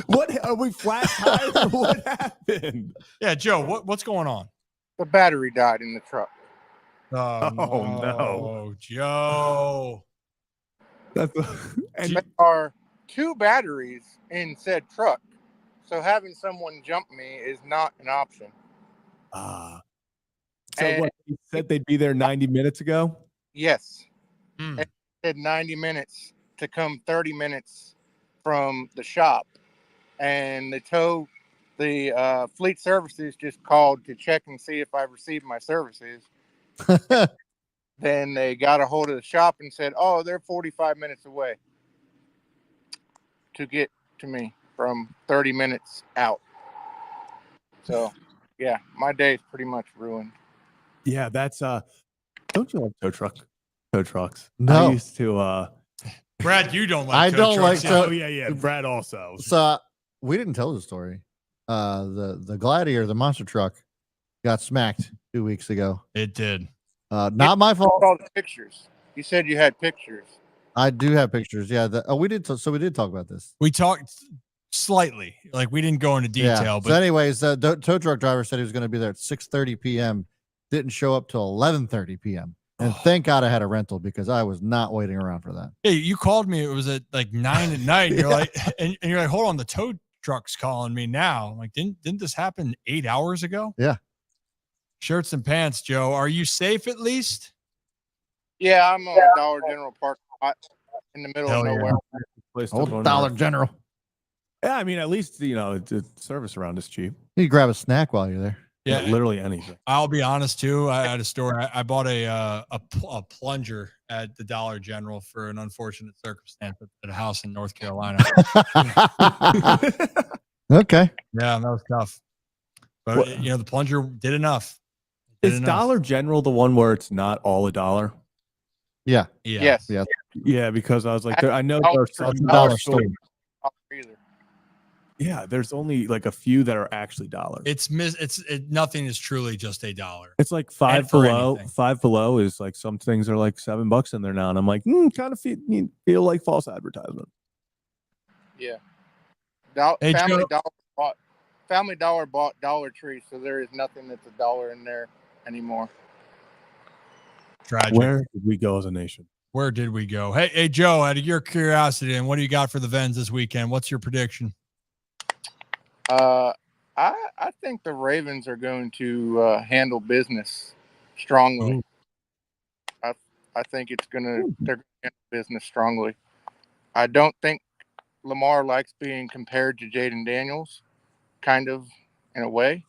What are we flat tires? What happened? Yeah, Joe, what's going on? The battery died in the truck. Oh no, Joe. And there are 2 batteries in said truck, so having someone jump me is not an option. So what, you said they'd be there 90 minutes ago? Yes. And it said 90 minutes to come 30 minutes from the shop. And the fleet services just called to check and see if I received my services. Then they got a hold of the shop and said, oh, they're 45 minutes away to get to me from 30 minutes out. So, yeah, my day's pretty much ruined. Yeah, that's don't you like tow trucks? No. I used to Brad, you don't like I tow don't trucks. like tow. Oh yeah, Brad also. So we didn't tell the story. The Gladiator, the monster truck, got smacked 2 weeks ago. It did. Not my fault. All the pictures. You said you had pictures. I do have pictures. Yeah. We did. So we did talk about this. We talked slightly, like we didn't go into detail. Yeah. But So, anyways, the tow truck driver said he was going to be there at 6:30 p.m. Didn't show up till 11:30 p.m. And thank God I had a rental because I was not waiting around for that. hey, you called me. It was at like 9 at night. And you're like, and you're like, hold on, the tow truck's calling me now. I'm like, didn't this happen 8 hours ago? Yeah. Shirts and pants, Joe. Are you safe at least? Yeah, I'm on a Dollar General parking lot in the middle of nowhere. Old Dollar General. Yeah, I mean, at least the service around is cheap. You can grab a snack while you're there. Yeah, literally anything. I'll be honest too. I had a story. I bought a plunger at the Dollar General for an unfortunate circumstance at a house in North Carolina. Okay. Yeah, that was tough. But the plunger did enough. Is Dollar General the one where it's not all $1? Yeah. Yes. Yeah. Yeah, because I was like, I know there are some dollar store. Yeah, there's only like a few that are actually dollars. Nothing is truly just $1. It's like Five Below is like some things are like $7 in there now, and I'm like, kind of feel like false advertisement. Yeah. Hey, Family Dollar bought Dollar Tree, so there is nothing that's $1 in there anymore. Tragic. Where did we go as a nation? Where did we go? Hey, Joe, out of your curiosity, and what do you got for the Vens this weekend? What's your prediction? I think the Ravens are going to handle business strongly. I think they're going to handle business strongly. I don't think Lamar likes being compared to Jayden Daniels, kind of in a way,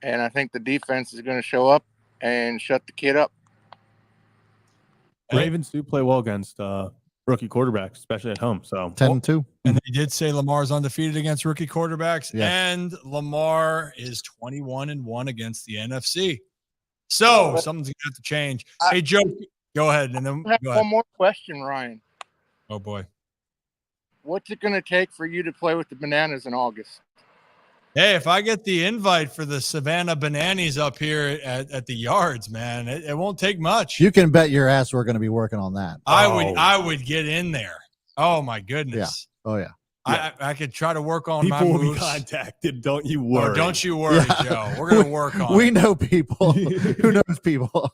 and I think the defense is going to show up and shut the kid up. Ravens do play well against rookie quarterbacks, especially at home. So 10-2. And they did say Lamar's undefeated against rookie quarterbacks, Yes. and Lamar is 21-1 against the NFC. So something's gonna have to change. Hey, Joe, go ahead, and then I have one more question, Ryan. Oh boy, what's it going to take for you to play with the Bananas in August? hey, if I get the invite for the Savannah Bananas up here at the yards, man, it won't take much. You can bet your ass we're going to be working on that. I would get in there. Oh my goodness. Yeah. Oh yeah. I could try to work on People my will moves. be contacted. Don't you worry. Oh, don't you worry, Joe. We're going to work on We it. know people. Who knows people?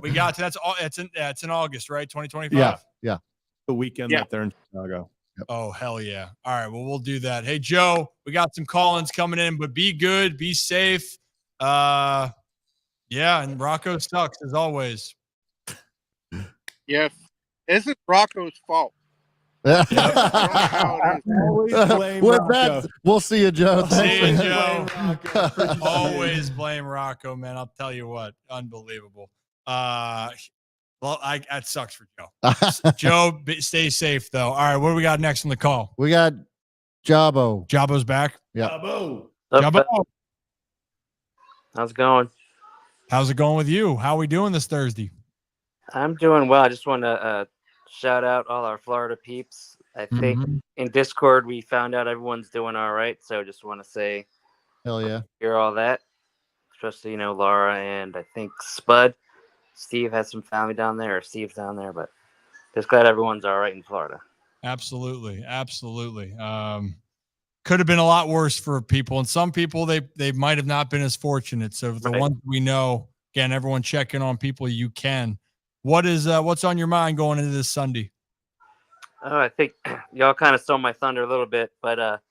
We got to it's in August, right? 2025. Yeah. The weekend that they're in Chicago. Yep. Oh, hell yeah. All right. Well, we'll do that. Hey, Joe, we got some call-ins coming in, but be good, be safe. Yeah, and Rocco sucks as always. Yes. Isn't Rocco's fault. With Rocco. that, we'll see you, Joe. See you, Thanks. Joe. Always blame Rocco, man. I'll tell you what. Unbelievable. Well, that sucks for Joe. Joe, stay safe, though. All right, what do we got next on the call? We got Jabo. Jabo's back? Yeah. Jabo. How's it going? How's it going with you? How are we doing this Thursday? I'm doing well. I just want to shout out all our Florida peeps. I think in Discord we found out everyone's doing all right. So just want to say, hell yeah, hear all that. Especially Laura and I think Spud. Steve has some family down there, or Steve's down there, but just glad everyone's all right in Florida. Absolutely. Could have been a lot worse for people, and some people they might have not been as fortunate. So the ones we know, again, everyone checking on people you can. What's on your mind going into this Sunday? Oh, I think y'all kind of stole my thunder a little bit, but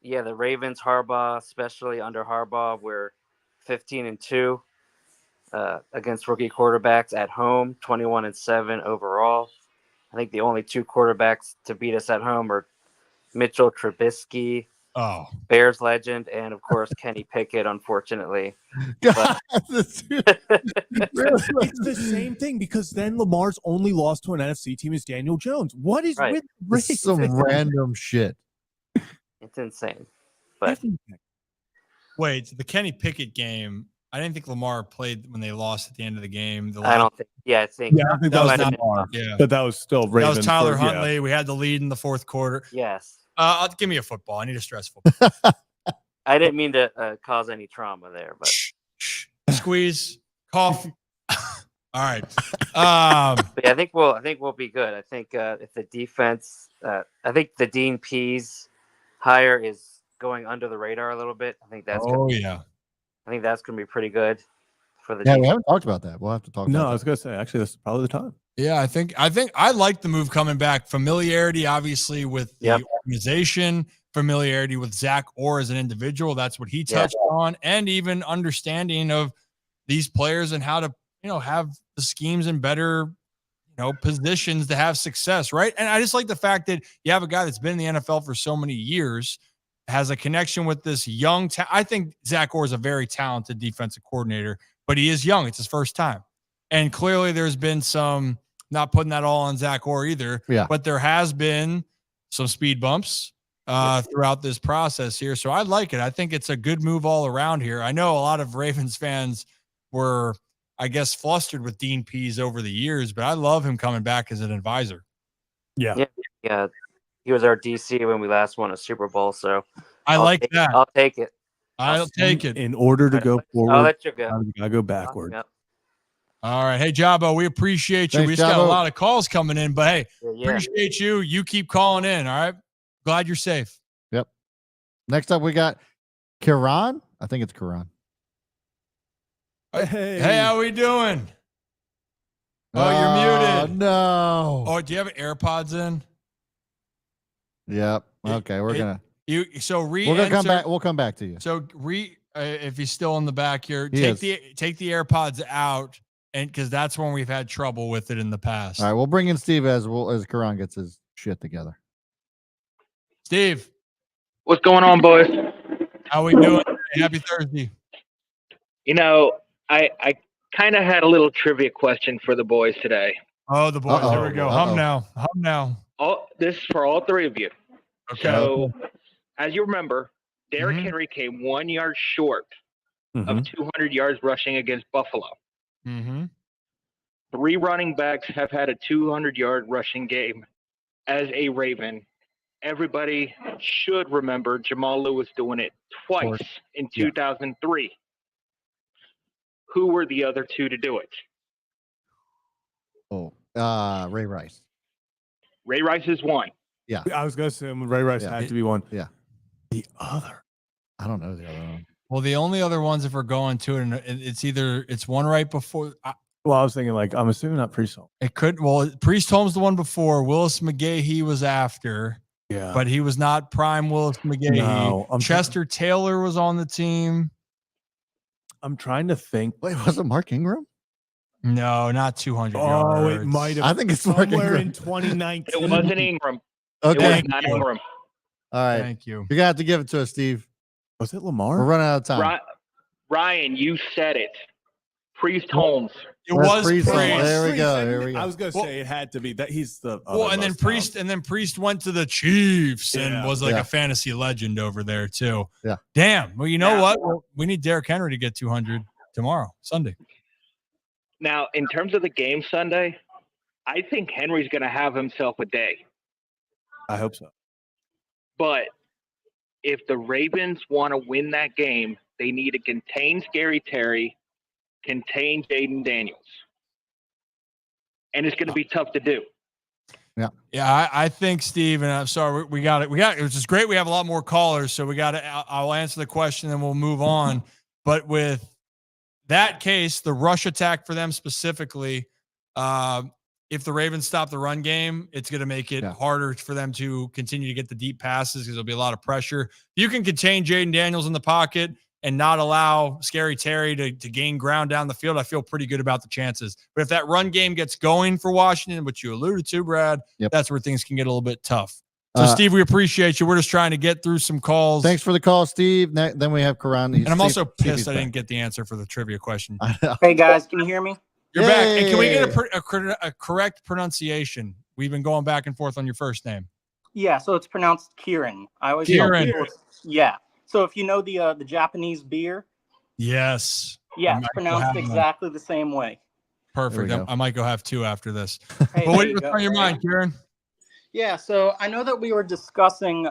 the Ravens, Harbaugh, especially under Harbaugh, we're 15-2 against rookie quarterbacks at home, 21-7 overall. I think the only two quarterbacks to beat us at home are Mitchell Trubisky, Bears legend, and of course Kenny Pickett, unfortunately. It's the same thing, because then Lamar's only lost to an NFC team is Daniel Jones. What is with This is some random shit? It's insane. But wait, the Kenny Pickett game, I didn't think Lamar played when they lost at the end of the game. I don't think. I think that was not Lamar. Yeah, but that was still Ravens. That was Tyler Huntley. We had the lead in the fourth quarter. Yes. Give me a football. I need a stress football. I didn't mean to cause any trauma there, but squeeze, cough. All right. But I think we'll be good. I think if the defense, I think the Dean Pease hire is going under the radar a little bit. I think that's. I think that's going to be pretty good for the. Yeah, we haven't talked about that. We'll have to talk. No, about I was going to say actually that's probably the time. Yeah, I think I like the move coming back. Familiarity, obviously, with the organization, familiarity with Zach Orr as an individual. That's what he touched on, and even understanding of these players and how to, have the schemes and better, positions to have success, right? And I just like the fact that you have a guy that's been in the NFL for so many years, has a connection with this young. I think Zach Orr is a very talented defensive coordinator, but he is young. It's his first time. And clearly there's been some, not putting that all on Zach Orr either, but there has been some speed bumps throughout this process here. So I like it. I think it's a good move all around here. I know a lot of Ravens fans were, I guess, flustered with Dean Pease over the years, but I love him coming back as an advisor. Yeah. He was our DC when we last won a Super Bowl. So I'll take that. I'll take it. I'll take it. In order to go forward, I'll let you go. you gotta go backward. Yep. All right. Hey, Jabo, we appreciate you. Thanks, We just got a Jabo. lot of calls coming in, but hey, Yeah. appreciate you. You keep calling in. All right. Glad you're safe. Yep. Next up, we got Kiran. I think it's Kiran. Hey, how we doing? Oh, you're muted. No. Oh, do you have AirPods in? Yep. Okay, we're gonna come back. We'll come back to you. So if he's still in the back here, He take is. the AirPods out, and because that's when we've had trouble with it in the past. All right, we'll bring in Steve as Kiran gets his shit together. Steve, what's going on, boys? How we doing? Happy Thursday. I kind of had a little trivia question for the boys today. Oh, the boys. Here we go. Hum now. This is for all three of you. Okay. So, as you remember, Derrick Henry came 1 yard short of 200 yards rushing against Buffalo. Mm-hmm. 3 running backs have had a 200-yard rushing game as a Raven. Everybody should remember Jamal Lewis doing it twice in 2003. Who were the other two to do it? Ray Rice. Ray Rice is one. Yeah. I was going to say Ray Rice had to be one. Yeah. The other. I don't know the other one. Well, the only other ones, if we're going to it, and it's one right before. Well, I was thinking I'm assuming not Priest Holmes. It could. Well, Priest Holmes the one before. Willis McGahee was after. Yeah. But he was not prime Willis McGahee. No, Chester Taylor was on the team. I'm trying to think. Wait, was it Mark Ingram? No, not 200 Oh, yards. it might have. I think it's Mark somewhere Ingram. in 2019. It wasn't Ingram. Okay. It was not Ingram. All right. Thank you. You're going to have to give it to us, Steve. Was it Lamar? We're running out of time. Ryan, you said it. Priest Holmes. It was Priest. There we go. Here we go. I was going to say it had to be that he's the. Well, and then Priest went to the Chiefs and was like Yeah. a fantasy legend over there too. Yeah. Damn. Well, you know what? We need Derrick Henry to get 200 tomorrow, Sunday. Now, in terms of the game Sunday, I think Henry's going to have himself a day. I hope so. But if the Ravens want to win that game, they need to contain Scary Terry, contain Jayden Daniels. And it's going to be tough to do. Yeah, I think, Steve, and I'm sorry, we got it. Which is great. We have a lot more callers, so we got to. I'll answer the question, and we'll move on. But with that case, the rush attack for them specifically, if the Ravens stop the run game, it's going to make it harder for them to continue to get the deep passes because there'll be a lot of pressure. If you can contain Jayden Daniels in the pocket and not allow Scary Terry to gain ground down the field, I feel pretty good about the chances. But if that run game gets going for Washington, which you alluded to, Brad, that's where things can get a little bit tough. So, Steve, we appreciate you. We're just trying to get through some calls. Thanks for the call, Steve. Then we have Karan. And I'm also pissed I didn't get the answer for the trivia question. Hey, guys, can you hear me? You're back. And can we get a correct pronunciation? We've been going back and forth on your first name. Yeah, so it's pronounced Kieran. I always Kieran. Yeah. So if you know the Japanese beer, Yes. yeah, it's pronounced exactly the same way. Perfect. I might go have two after this. Hey, But what's on your mind, Kieran? Yeah, so I know that we were discussing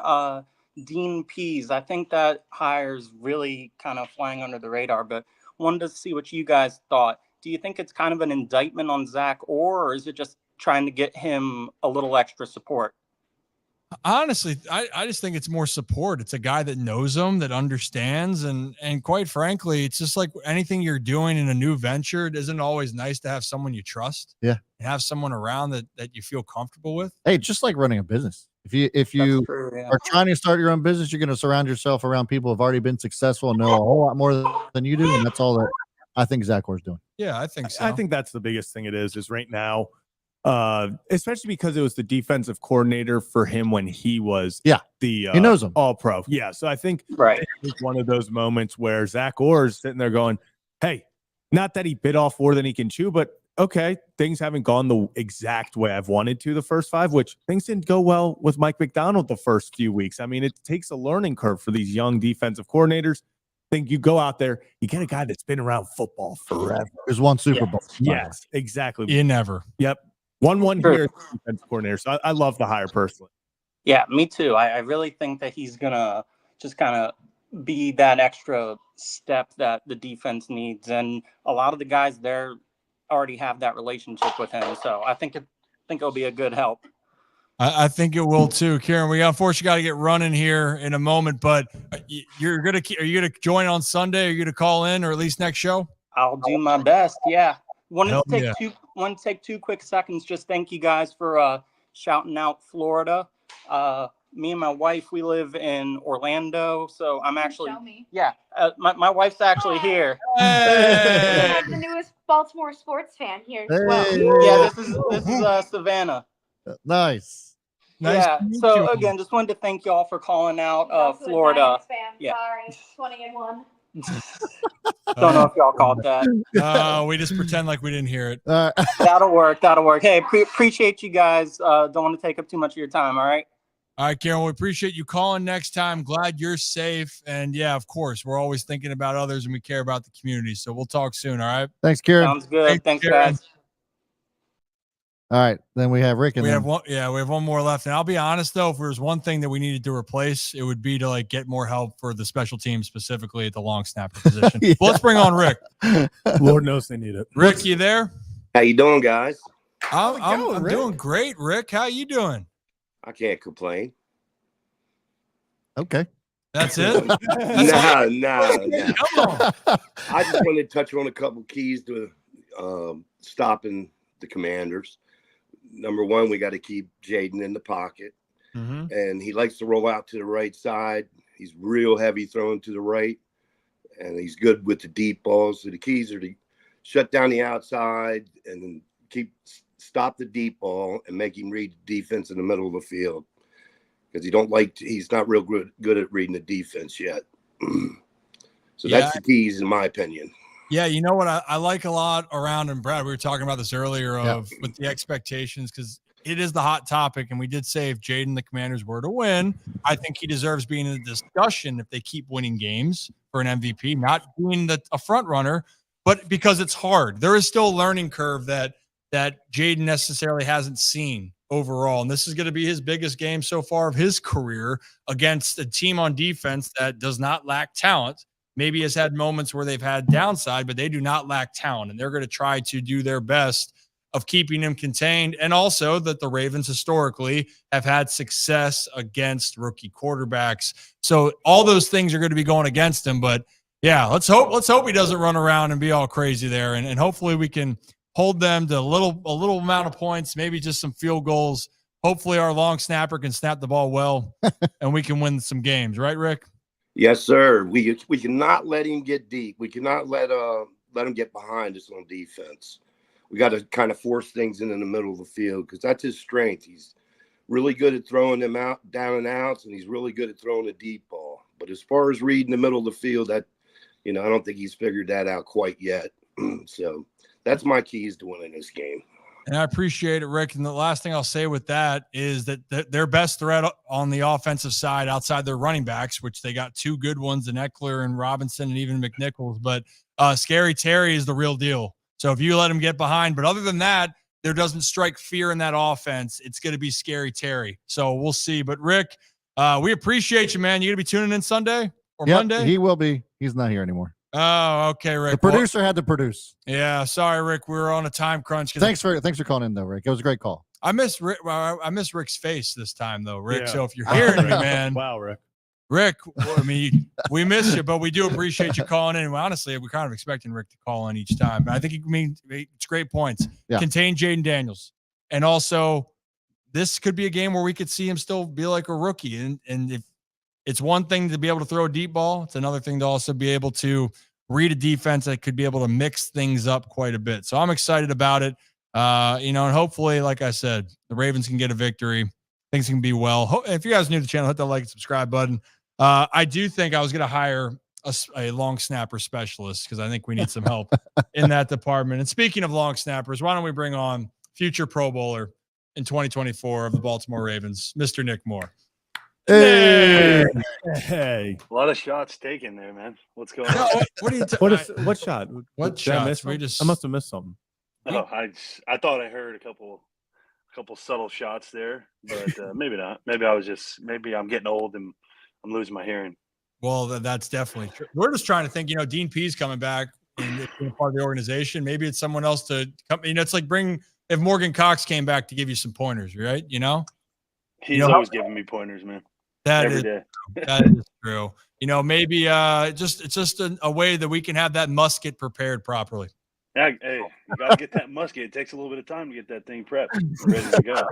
Dean Pease. I think that hire's really kind of flying under the radar, but wanted to see what you guys thought. Do you think it's kind of an indictment on Zach Orr, or is it just trying to get him a little extra support? Honestly, I just think it's more support. It's a guy that knows him, that understands, and quite frankly, it's just like anything you're doing in a new venture. It isn't always nice to have someone you trust. Yeah. And have someone around that you feel comfortable with. Hey, just like running a business. If you are trying to start your own business, you're going to surround yourself around people who have already been successful and know a whole lot more than you do, and that's all that I think Zach Orr's doing. Yeah, I think so. I think that's the biggest thing it is right now, especially because it was the defensive coordinator for him when he was he knows him. All-Pro. Yeah, so I think it's one of those moments where Zach Orr's sitting there going, hey, not that he bit off more than he can chew, but okay, things haven't gone the exact way I've wanted to the first 5, which things didn't go well with Mike McDonald the first few weeks. I mean, it takes a learning curve for these young defensive coordinators. I think you go out there, you get a guy that's been around football forever. There's one Super Bowl. Yes, exactly. You never. Yep. 1-1 here as defensive coordinator. So I love the hire personally. Yeah, me too. I really think that he's going to just kind of be that extra step that the defense needs. And a lot of the guys there already have that relationship with him. So I think it'll be a good help. I think it will too, Kieran. We unfortunately got to get running here in a moment, but are you gonna join on Sunday? Are you gonna call in, or at least next show? I'll do my best. Yeah. Want to take 2 quick seconds. Just thank you guys for shouting out Florida. Me and my wife, we live in Orlando, so I'm actually my wife's actually here. Hey. I'm the newest Baltimore sports fan here as well. Yeah, this is Savannah. Nice. Yeah. So again, just wanted to thank y'all for calling out Florida. Yeah. Sorry, 20-1. Don't know if y'all caught that. We just pretend like we didn't hear it. That'll work. Hey, appreciate you guys. Don't want to take up too much of your time. All right. All right, Karen, we appreciate you calling next time. Glad you're safe. And yeah, of course, we're always thinking about others and we care about the community. So we'll talk soon. All right. Thanks, Karen. Sounds good. Thanks guys. All right. Then we have Rick. And we have one more left. And I'll be honest though, if there's one thing that we needed to replace, it would be to like get more help for the special teams, specifically at the long snapper position. Well, let's bring on Rick. Lord knows they need it. Rick, you there? How you doing, guys? I'm doing great, Rick. How you doing? I can't complain. Okay. That's it? No. Come on. I just wanted to touch on a couple keys to stopping the Commanders. Number one, we got to keep Jayden in the pocket. Mm-hmm. And he likes to roll out to the right side. He's real heavy throwing to the right, and he's good with the deep balls. So the keys are to shut down the outside and then stop the deep ball and make him read the defense in the middle of the field, because he's not real good at reading the defense yet. So that's the keys, in my opinion. Yeah, you know what I like a lot around, and Brad, we were talking about this earlier with the expectations, because it is the hot topic, and we did say if Jayden the Commanders were to win, I think he deserves being in the discussion if they keep winning games for an MVP, not being a front runner, but because it's hard. There is still a learning curve that Jayden necessarily hasn't seen overall, and this is going to be his biggest game so far of his career against a team on defense that does not lack talent. Maybe has had moments where they've had downside, but they do not lack talent, and they're going to try to do their best of keeping him contained. And also that the Ravens historically have had success against rookie quarterbacks. So all those things are going to be going against him. But yeah, let's hope he doesn't run around and be all crazy there. And hopefully we can hold them to a little amount of points, maybe just some field goals. Hopefully our long snapper can snap the ball well and we can win some games. Right, Rick? Yes, sir. We cannot let him get deep. We cannot let him get behind us on defense. We got to kind of force things in the middle of the field, because that's his strength. He's really good at throwing them out, down and outs, and he's really good at throwing a deep ball. But as far as reading the middle of the field, I don't think he's figured that out quite yet. So that's my keys to winning this game. And I appreciate it, Rick. And the last thing I'll say with that is that their best threat on the offensive side outside their running backs, which they got two good ones in Eckler and Robinson and even McNichols, but Scary Terry is the real deal. So if you let him get behind, but other than that, there doesn't strike fear in that offense. It's going to be Scary Terry. So we'll see. But Rick, we appreciate you, man. You going to be tuning in Sunday or Monday? He will be. He's not here anymore. Oh, okay, Rick. The producer had to produce. Yeah, sorry, Rick. We were on a time crunch. Thanks for calling in, though, Rick. It was a great call. I miss Rick. I miss Rick's face this time, though, Rick. Yeah. So if you're hearing me, man, wow, Rick. Rick, I mean, we miss you, but we do appreciate you calling in. Honestly, we're kind of expecting Rick to call in each time. But I think it's great points. Yeah. Contain Jayden Daniels, and also this could be a game where we could see him still be like a rookie. And if it's one thing to be able to throw a deep ball, it's another thing to also be able to read a defense that could be able to mix things up quite a bit. So I'm excited about it. And hopefully, like I said, the Ravens can get a victory. Things can be well. If you guys are new to the channel, hit that like and subscribe button. I do think I was going to hire a long snapper specialist, because I think we need some help in that department. And speaking of long snappers, why don't we bring on future Pro Bowler in 2024 of the Baltimore Ravens, Mr. Nick Moore. Hey. A lot of shots taken there, man. What's going on? What shot? What shots? I must have missed something. Oh, I thought I heard a couple subtle shots there, but maybe not. Maybe I'm getting old and I'm losing my hearing. Well, that's definitely true. We're just trying to think, Dean P's coming back and being part of the organization. Maybe it's someone else to come. It's like if Morgan Cox came back to give you some pointers, right? He's always giving me pointers, man. Every day. That is true. Maybe it's just a way that we can have that musket prepared properly. Hey, you got to get that musket. It takes a little bit of time to get that thing prepped, ready to go.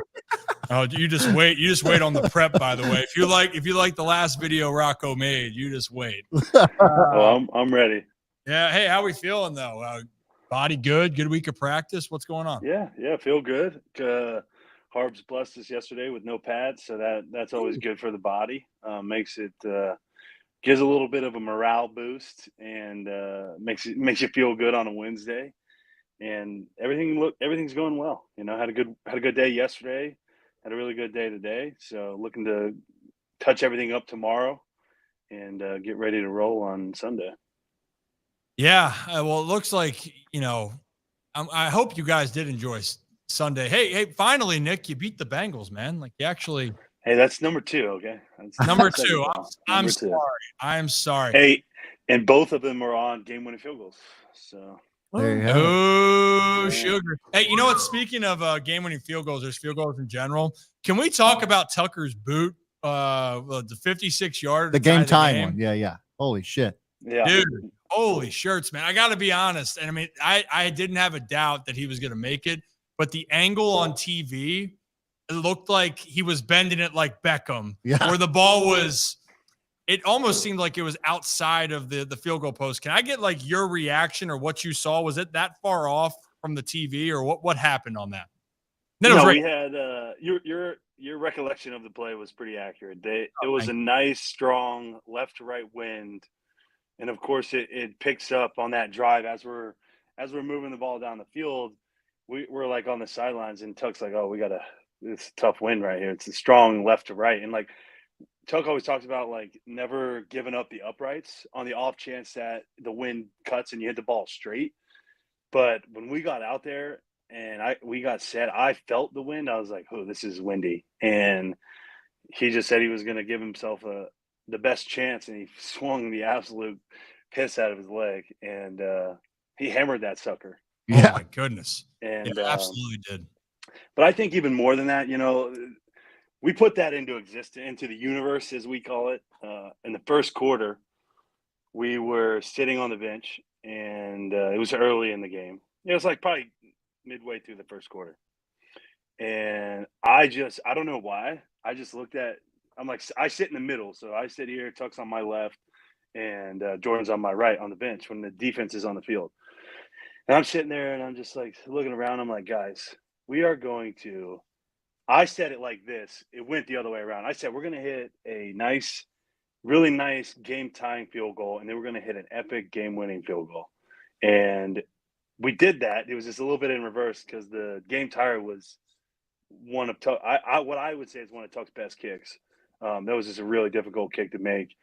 Oh, you just wait. You just wait on the prep. By the way, if you like the last video Rocco made, you just wait. Well, I'm ready. Yeah. Hey, how we feeling though? Body good? Good week of practice? What's going on? Yeah, feel good. Harbs blessed us yesterday with no pads, so that's always good for the body. Makes it gives a little bit of a morale boost, and makes you feel good on a Wednesday. And everything's going well. Had a good day yesterday, had a really good day today. So looking to touch everything up tomorrow and get ready to roll on Sunday. Yeah, well, it looks like I hope you guys did enjoy Sunday. Hey, finally, Nick, you beat the Bengals, man. Like you actually. Hey, that's number 2. Okay, that's number 2. I'm sorry. Hey, and both of them are on game-winning field goals. So There you have it. Oh, sugar. Hey, you know what? Speaking of game-winning field goals, there's field goals in general. Can we talk about Tucker's boot? The 56-yard, The game time one. Yeah. Holy shit. Yeah. Dude, holy shirts, man. I got to be honest. And I mean, I didn't have a doubt that he was going to make it, but the angle on TV, it looked like he was bending it like Beckham, where the ball was, it almost seemed like it was outside of the field goal post. Can I get like your reaction or what you saw? Was it that far off from the TV or what happened on that? We had your recollection of the play was pretty accurate. It was a nice, strong left to right wind. And of course it picks up on that drive as we're moving the ball down the field. We're like on the sidelines and Tuck's like, oh, it's a tough wind right here. It's a strong left to right. And like Tuck always talks about like never giving up the uprights on the off chance that the wind cuts and you hit the ball straight. But when we got out there and we got set, I felt the wind. I was like, oh, this is windy. And he just said he was going to give himself the best chance, and he swung the absolute piss out of his leg, and he hammered that sucker. Yeah. Oh my goodness. And absolutely did. But I think even more than that, we put that into existence, into the universe, as we call it. In the first quarter, we were sitting on the bench, and it was early in the game. It was like probably midway through the first quarter. And I don't know why. I just looked at, I'm like, I sit in the middle. So I sit here, Tuck's on my left, and Jordan's on my right on the bench when the defense is on the field. And I'm sitting there and I'm just like looking around. I'm like, guys, we are going to, I said it like this. It went the other way around. I said, we're going to hit a nice, really nice game tying field goal. And then we're going to hit an epic game winning field goal. And we did that. It was just a little bit in reverse because the game tire was one of Tuck. What I would say is one of Tuck's best kicks. That was just a really difficult kick to make.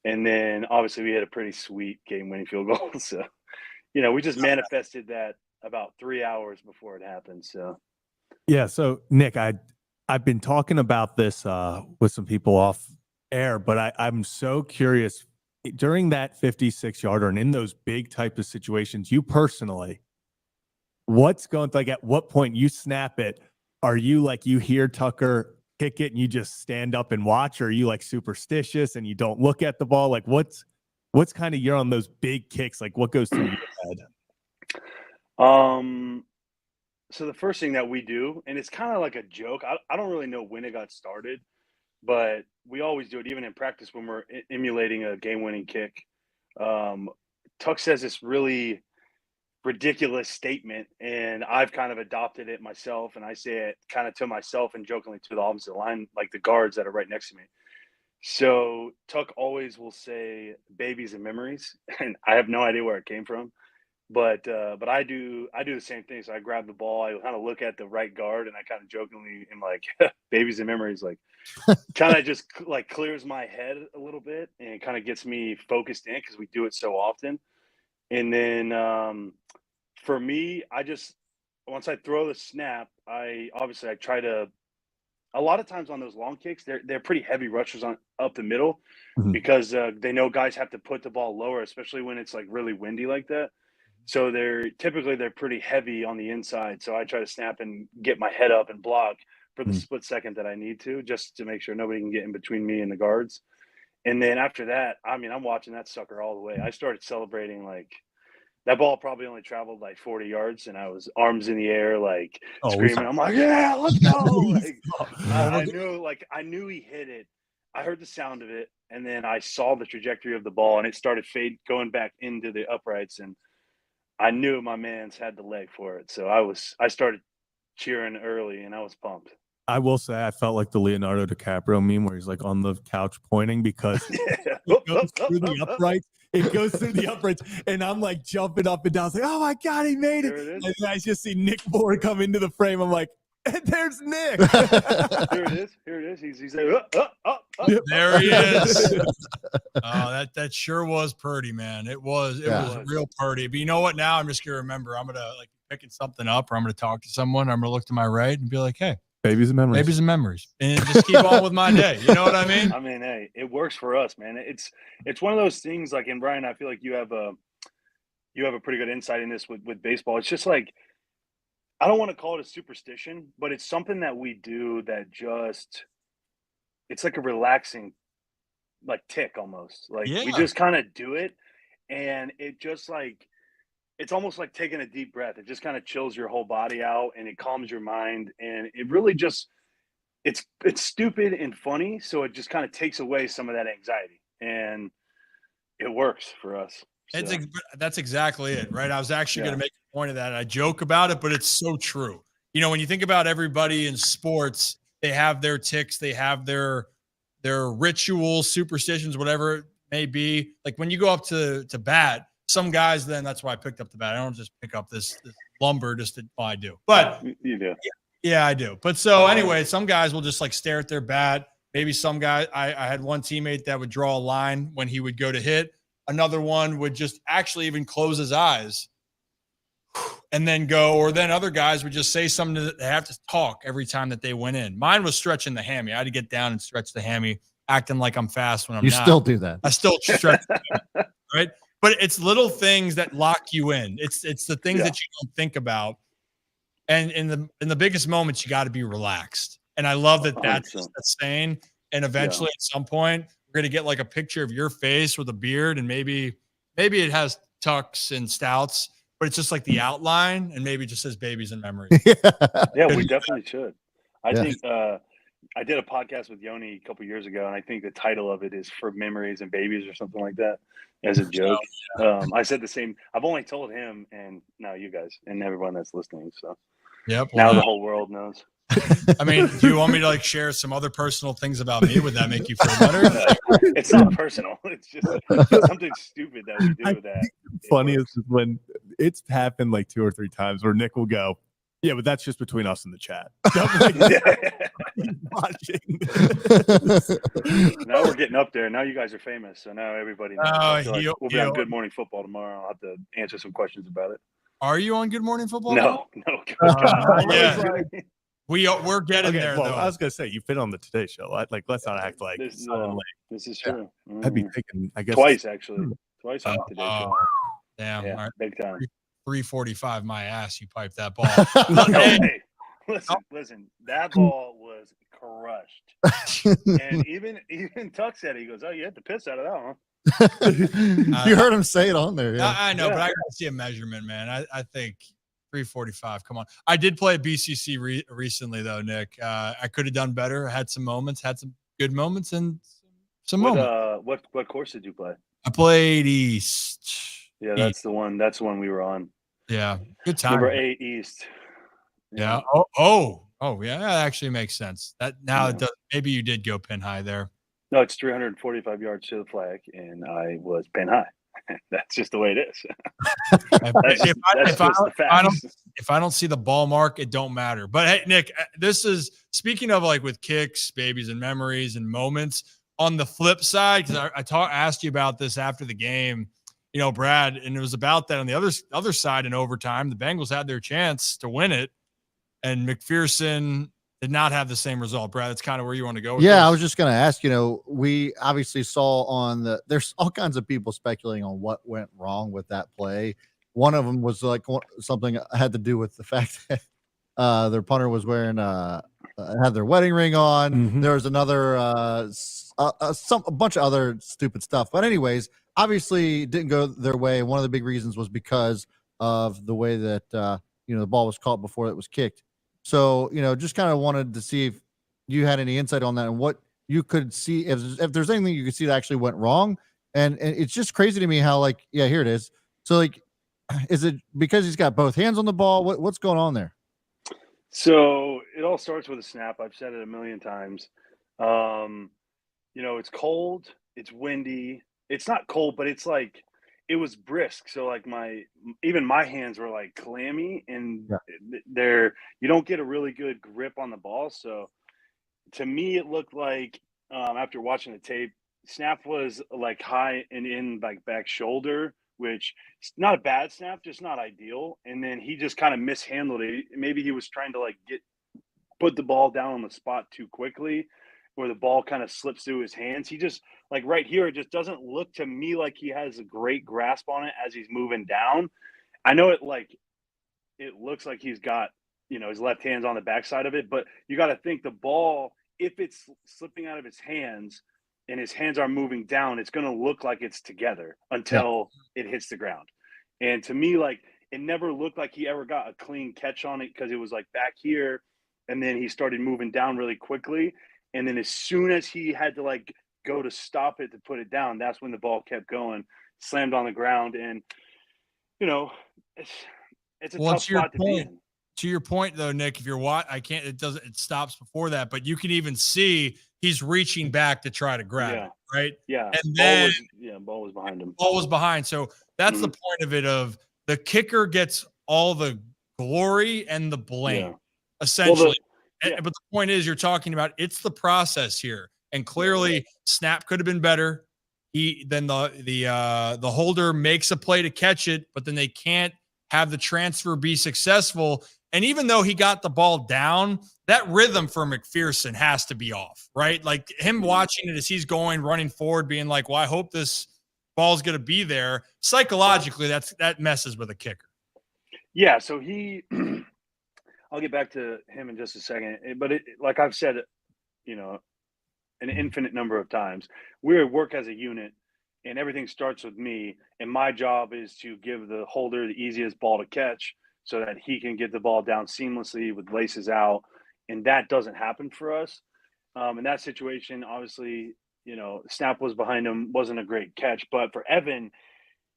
And then obviously we had a pretty sweet game-winning field goal. So, we just manifested that about 3 hours before it happened. So, yeah. So Nick, I've been talking about this with some people off air, but I'm so curious during that 56-yarder and in those big type of situations, you personally, what's going like at what point you snap it? Are you like you hear Tucker kick it and you just stand up and watch, or are you like superstitious and you don't look at the ball? Like what's kind of you're on those big kicks? Like what goes through your head? So the first thing that we do, and it's kind of like a joke. I don't really know when it got started, but we always do it even in practice when we're emulating a game-winning kick. Tuck says this really ridiculous statement, and I've kind of adopted it myself, and I say it kind of to myself and jokingly to the opposite line, like the guards that are right next to me. So Tuck always will say babies and memories, and I have no idea where it came from, but I do the same thing. So I grab the ball, I kind of look at the right guard, and I kind of jokingly am like babies and memories, like kind of just like clears my head a little bit and kind of gets me focused in because we do it so often. And then for me, once I throw the snap, I try to, a lot of times on those long kicks, they're pretty heavy rushers up the middle because they know guys have to put the ball lower, especially when it's like really windy like that. So they're pretty heavy on the inside. So I try to snap and get my head up and block for the split second that I need to, just to make sure nobody can get in between me and the guards. And then after that, I mean, I'm watching that sucker all the way. I started celebrating like that ball probably only traveled like 40 yards, and I was arms in the air, like screaming. I'm like, yeah, let's go. Like, I knew he hit it. I heard the sound of it, and then I saw the trajectory of the ball, and it started going back into the uprights, and I knew my man's had the leg for it. So I started cheering early, and I was pumped. I will say I felt like the Leonardo DiCaprio meme where he's like on the couch pointing because it goes through the uprights. It goes through the uprights, and I'm like jumping up and down. I was like, oh my God, he made it. And I just see Nick Moore come into the frame. I'm like, there's Nick. Here it is. He's like, there he is. Oh, that sure was pretty, man. It was real pretty. But you know what? Now I'm just gonna remember. I'm gonna like picking something up, or I'm gonna talk to someone. I'm gonna look to my right and be like, hey. Babies and memories, and just keep on with my day. You know what I mean? I mean, hey, it works for us, man. It's one of those things. Like, in Brian, I feel like you have you have a pretty good insight in this with baseball. It's just like, I don't want to call it a superstition, but it's something that we do that it's like a relaxing, like tick almost. Like we Yeah. just kind of do it, and it just like, it's almost like taking a deep breath. It just kind of chills your whole body out and it calms your mind. And it really just, it's stupid and funny. So it just kind of takes away some of that anxiety, and it works for us. So. That's exactly it, right? I was actually going to make a point of that. I joke about it, but it's so true. You know, when you think about everybody in sports, they have their ticks, they have their rituals, superstitions, whatever it may be. Like when you go up to bat, some guys, then that's why I picked up the bat. I don't just pick up this lumber just to, well, I do. But you do. Yeah, I do. But so anyway, some guys will just like stare at their bat. Maybe some guy, I had one teammate that would draw a line when he would go to hit. Another one would just actually even close his eyes and then go, or then other guys would just say something that they have to talk every time that they went in. Mine was stretching the hammy. I had to get down and stretch the hammy, acting like I'm fast when I'm not. You still do that. I still stretch the hammy, right? But it's little things that lock you in. It's the things that you don't think about. And in the biggest moments, you got to be relaxed. And I love that that's saying. And eventually, at some point, we're gonna get like a picture of your face with a beard, and maybe it has tucks and stouts, but it's just like the outline, and maybe it just says babies and memories. Yeah, we definitely should. I think I did a podcast with Yoni a couple years ago, and I think the title of it is For Memories and Babies or something like that, as a joke. I said the same. I've only told him and now you guys and everyone that's listening. So yep. Now the whole world knows. I mean, do you want me to like share some other personal things about me? Would that make you feel better? It's not personal. It's just something stupid that we do that. Funniest is when it's happened like 2 or 3 times where Nick will go, yeah, but that's just between us and the chat. Now we're getting up there. Now you guys are famous, so now everybody knows. I feel like we'll be on Good Morning Football tomorrow. I'll have to answer some questions about it. Are you on Good Morning Football? No. Yeah. We're getting there, well, though. I was gonna say you've been on the Today Show. Let's not act like this is true. I'd be thinking, I guess twice actually. Twice on the Today Show. Damn, yeah, all right. Big time. 345, my ass. You piped that ball. Hey, listen. That ball was crushed. And even Tuck said, he goes, "Oh, you had the piss out of that one." You heard him say it on there. Yeah. I know, but I got to see a measurement, man. I think 345. Come on. I did play at BCC recently, though, Nick. I could have done better. I had some moments, had some good moments, and some moments. What course did you play? I played East. Yeah, that's the one. That's the one we were on. Yeah, good time. Number 8 East. Yeah. Oh, yeah. That actually makes sense. That now it does. Maybe you did go pin high there. No, it's 345 yards to the flag, and I was pin high. That's just the way it is. If I don't see the ball mark, it don't matter. But hey, Nick, this is speaking of like with kicks, babies, and memories and moments. On the flip side, because I asked you about this after the game, you know, Brad, and it was about that on the other side in overtime. The Bengals had their chance to win it, and McPherson did not have the same result. Brad, that's kind of where you want to go with this. I was just going to ask, you know, we obviously saw there's all kinds of people speculating on what went wrong with that play. One of them was like something had to do with the fact that their punter was wearing had their wedding ring on. Mm-hmm. There was another a bunch of other stupid stuff. But anyways, obviously it didn't go their way. One of the big reasons was because of the way that the ball was caught before it was kicked. So, just kind of wanted to see if you had any insight on that and what you could see, if there's anything you could see that actually went wrong. And it's just crazy to me how, here it is. So, is it because he's got both hands on the ball? What's going on there? So it all starts with a snap. I've said it a million times. It's cold. It's windy. It's not cold, but it's like it was brisk. So even my hands were like clammy, and you don't get a really good grip on the ball. So to me, it looked like after watching the tape, snap was like high and in back shoulder, which is not a bad snap, just not ideal. And then he just kind of mishandled it. Maybe he was trying to put the ball down on the spot too quickly. where the ball kind of slips through his hands. He just, like right here, it just doesn't look to me like he has a great grasp on it as he's moving down. I know it looks like he's got, his left hand's on the backside of it, but you got to think the ball, if it's slipping out of his hands and his hands are moving down, it's going to look like it's together until it hits the ground. And to me, like, it never looked like he ever got a clean catch on it because it was like back here, and then he started moving down really quickly. And then as soon as he had to like go to stop it to put it down, that's when the ball kept going, slammed on the ground. And, it's a tough spot to be in. To your point though, Nick, if you're it stops before that, but you can even see he's reaching back to try to grab it, right? Yeah. And then ball was behind him. Ball was behind. So that's the point of it, of the kicker gets all the glory and the blame, essentially. But the point is, you're talking about it's the process here, and clearly snap could have been better. Then the holder makes a play to catch it, but then they can't have the transfer be successful. And even though he got the ball down, that rhythm for McPherson has to be off, right? Like him watching it as he's running forward, being like, well, I hope this ball's going to be there. Psychologically, that messes with a kicker. Yeah. So I'll get back to him in just a second, but like I've said, an infinite number of times, we work as a unit and everything starts with me. And my job is to give the holder the easiest ball to catch so that he can get the ball down seamlessly with laces out. And that doesn't happen for us. In that situation, obviously, snap was behind him, wasn't a great catch. But for Evan,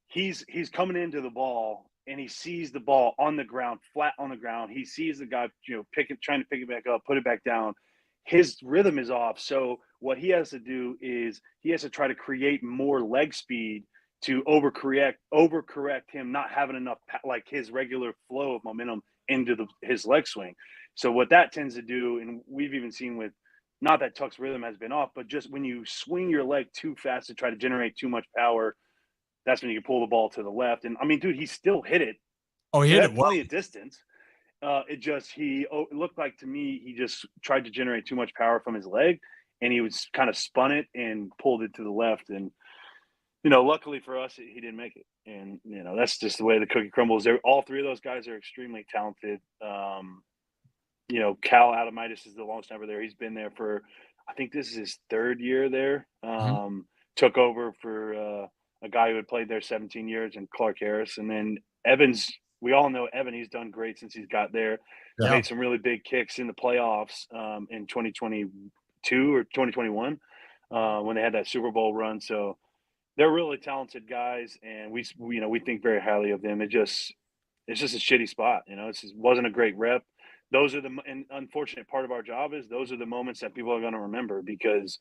he's coming into the ball and he sees the ball on the ground, flat on the ground. He sees the guy, trying to pick it back up, put it back down. His rhythm is off. So what he has to do is he has to try to create more leg speed to overcorrect him not having enough, like his regular flow of momentum into his leg swing. So what that tends to do, and we've even seen with, not that Tuck's rhythm has been off, but just when you swing your leg too fast to try to generate too much power, that's when you can pull the ball to the left. And I mean, dude, he still hit it. Oh, he hit it plenty of distance. It looked like to me, he just tried to generate too much power from his leg, and he was kind of spun it and pulled it to the left. And, luckily for us, he didn't make it. And, that's just the way the cookie crumbles. All three of those guys are extremely talented. Cal Adamitis is the long snapper there. He's been there for, I think this is his third year there. Took over for a guy who had played there 17 years, and Clark Harris. And then Evans, we all know Evan, he's done great since he's got there. Yeah. Made some really big kicks in the playoffs in 2022 or 2021 when they had that Super Bowl run. So they're really talented guys, and we think very highly of them. It's just a shitty spot. It just wasn't a great rep. Those are and unfortunate part of our job is those are the moments that people are going to remember, because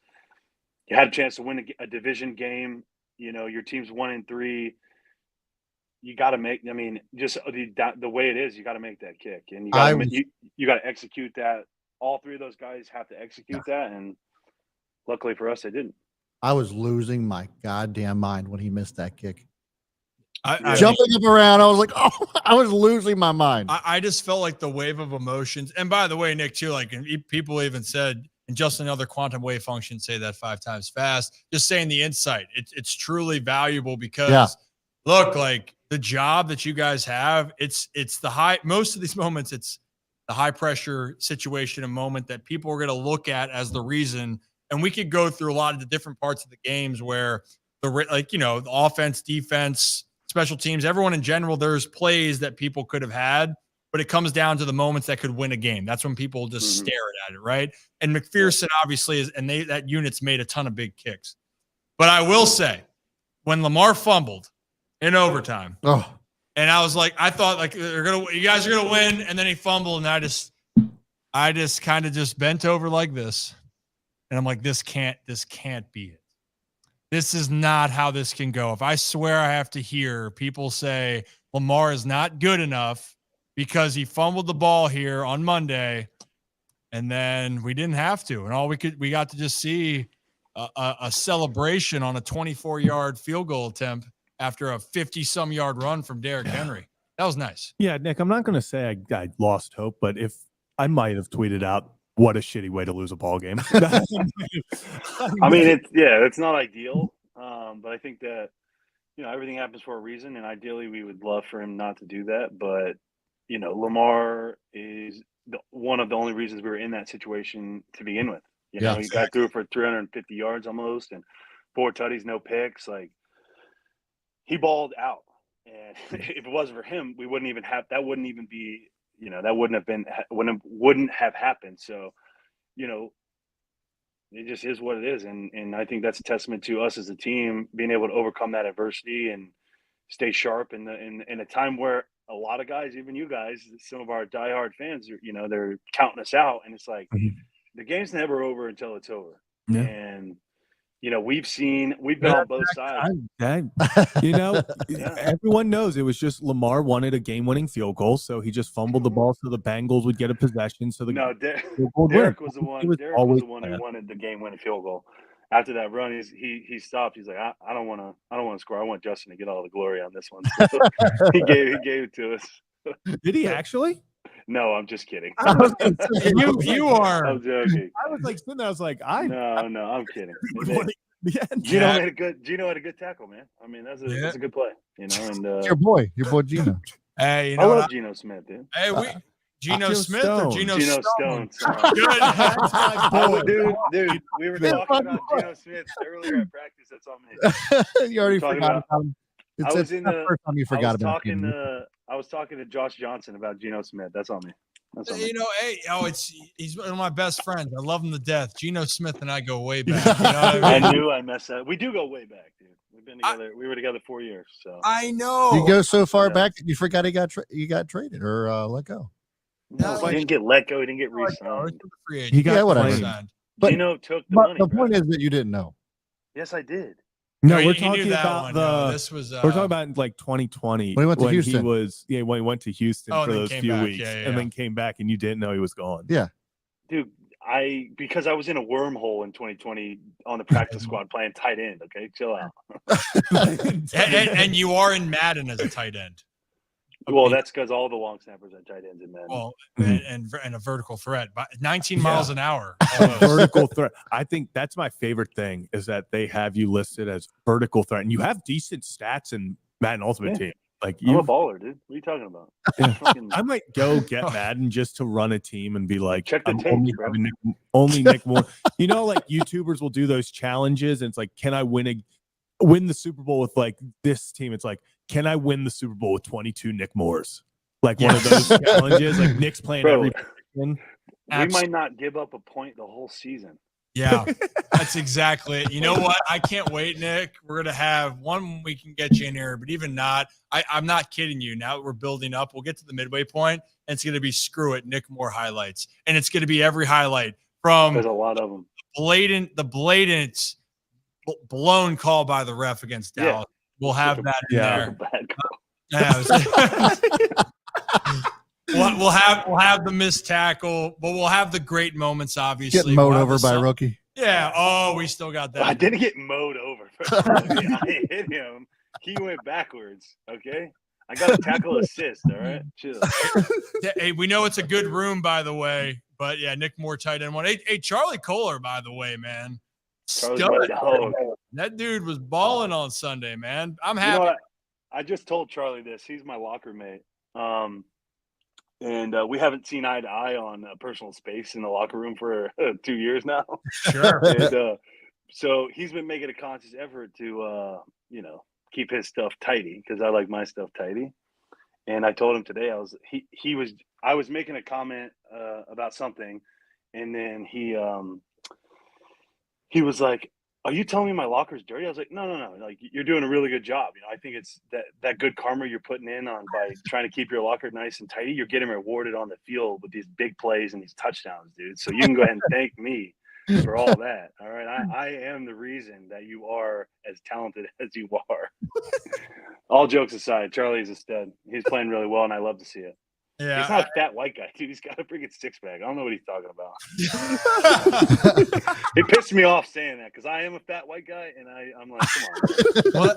you had a chance to win a division game. Your team's 1-3. You got to make. I mean, just the way it is, you got to make that kick, and you got to execute that. All three of those guys have to execute that, and luckily for us, they didn't. I was losing my goddamn mind when he missed that kick. Jumping up around, I was like, oh, I was losing my mind. I just felt like the wave of emotions. And by the way, Nick, too, like people even said, and just another quantum wave function, say that 5 times fast, just saying the insight. It's truly valuable because look, like the job that you guys have, it's the high, most of these moments, it's the high pressure situation, a moment that people are going to look at as the reason. And we could go through a lot of the different parts of the games where the offense, defense, special teams, everyone in general, there's plays that people could have had, but it comes down to the moments that could win a game. That's when people just stare at it, right? And McPherson obviously is, and that unit's made a ton of big kicks. But I will say, when Lamar fumbled in overtime, and I was like, I thought like you guys are gonna win, and then he fumbled, and I just kind of just bent over like this, and I'm like, this can't be it. This is not how this can go. If I swear I have to hear people say Lamar is not good enough because he fumbled the ball here on Monday, and then we didn't have to, and we got to just see a celebration on a 24-yard field goal attempt after a 50-some yard run from Derrick Henry. That was nice. Yeah, Nick, I'm not going to say I lost hope, but if I might have tweeted out what a shitty way to lose a ball game. I mean, it's not ideal, but I think that everything happens for a reason, and ideally we would love for him not to do that. But Lamar is one of the only reasons we were in that situation to begin with. He got through for 350 yards almost, and 4 tutties, no picks. Like, he balled out, and if it wasn't for him, we wouldn't even have that. Wouldn't even be, that wouldn't have happened. So, it just is what it is, and I think that's a testament to us as a team being able to overcome that adversity and stay sharp in a time where a lot of guys, even you guys, some of our diehard fans, they're counting us out, and it's like the game's never over until it's over. Yeah. And we've been on both sides. Everyone knows it was just Lamar wanted a game-winning field goal, so he just fumbled the ball so the Bengals would get a possession. So Derek was the one. Who wanted the game-winning field goal. After that run, he stopped. He's like, I don't want to score. I want Justin to get all the glory on this one. So he gave it to us. Did he actually? No, I'm just kidding. You are. I'm joking. I was like sitting there. I was like, no, I'm kidding. Gino had a good tackle, man. I mean, that's a good play. And your boy Gino. Hey, I love Geno Smith, dude. Hey, Geno Smith or Geno Stone? Dude, we were talking about Geno Smith earlier at practice. That's on me. You already forgot about him. It's the first time you forgot about him. I was talking to Josh Johnson about Geno Smith. That's on me. He's one of my best friends. I love him to death. Geno Smith and I go way back. You know what I mean? I knew I messed up. We do go way back, dude. We've been together. We were together 4 years. So I know. You go so far back that you forgot he got traded or let go. No, he didn't get let go. He didn't get re-signed. He got whatever. But Geno took the money. The point is that you didn't know. Yes, I did. No, we're talking about we're talking about like 2020 when he went to Houston. When he went to Houston for those few weeks and then came back and you didn't know he was gone. Yeah. Dude, because I was in a wormhole in 2020 on the practice squad playing tight end. Okay, chill out. and you are in Madden as a tight end. Well, that's because all the long snappers are tight ends in Madden. Well, and a vertical threat, 19 miles an hour. Vertical threat. I think that's my favorite thing is that they have you listed as vertical threat, and you have decent stats in Madden Ultimate Team. Like I'm a baller, dude. What are you talking about? I might go get Madden just to run a team and be like, check the tape, only Nick Moore. Like YouTubers will do those challenges, and it's like, can I win the Super Bowl with like this team? It's like, can I win the Super Bowl with 22 Nick Moores? Like one of those challenges. Like Nick's playing every position. We might not give up a point the whole season. Yeah, that's exactly it. You know what? I can't wait, Nick. We're going to have one we can get you in here, but even not, I'm not kidding you. Now that we're building up, we'll get to the midway point, and it's going to be screw it, Nick Moore highlights. And it's going to be every highlight from there's a lot of them. The blatant blown call by the ref against Dallas. We'll have that in there. We'll have the missed tackle, but we'll have the great moments. Obviously, getting mowed over by a rookie. Yeah. Oh, we still got that. I didn't get mowed over. I hit him. He went backwards. Okay. I got a tackle assist. All right. Chill. Hey, we know it's a good room, by the way. But yeah, Nick Moore, tight end one. Hey, Charlie Kohler, by the way, man. Stud. That dude was balling on Sunday, man. I'm happy. You know what? I just told Charlie this. He's my locker mate. And we haven't seen eye to eye on personal space in the locker room for 2 years now. Sure. And so he's been making a conscious effort to, keep his stuff tidy because I like my stuff tidy. And I told him today I was making a comment about something, and then he was like, "Are you telling me my locker's dirty?" I was like, No. Like, you're doing a really good job. I think it's that good karma you're putting in on by trying to keep your locker nice and tidy. You're getting rewarded on the field with these big plays and these touchdowns, dude. So you can go ahead and thank me for all that. All right. I am the reason that you are as talented as you are. All jokes aside, Charlie's a stud. He's playing really well, and I love to see it. Yeah, he's not a fat white guy, dude. He's got a freaking six-pack. I don't know what he's talking about. It pissed me off saying that because I am a fat white guy, and I'm like, come on. Well,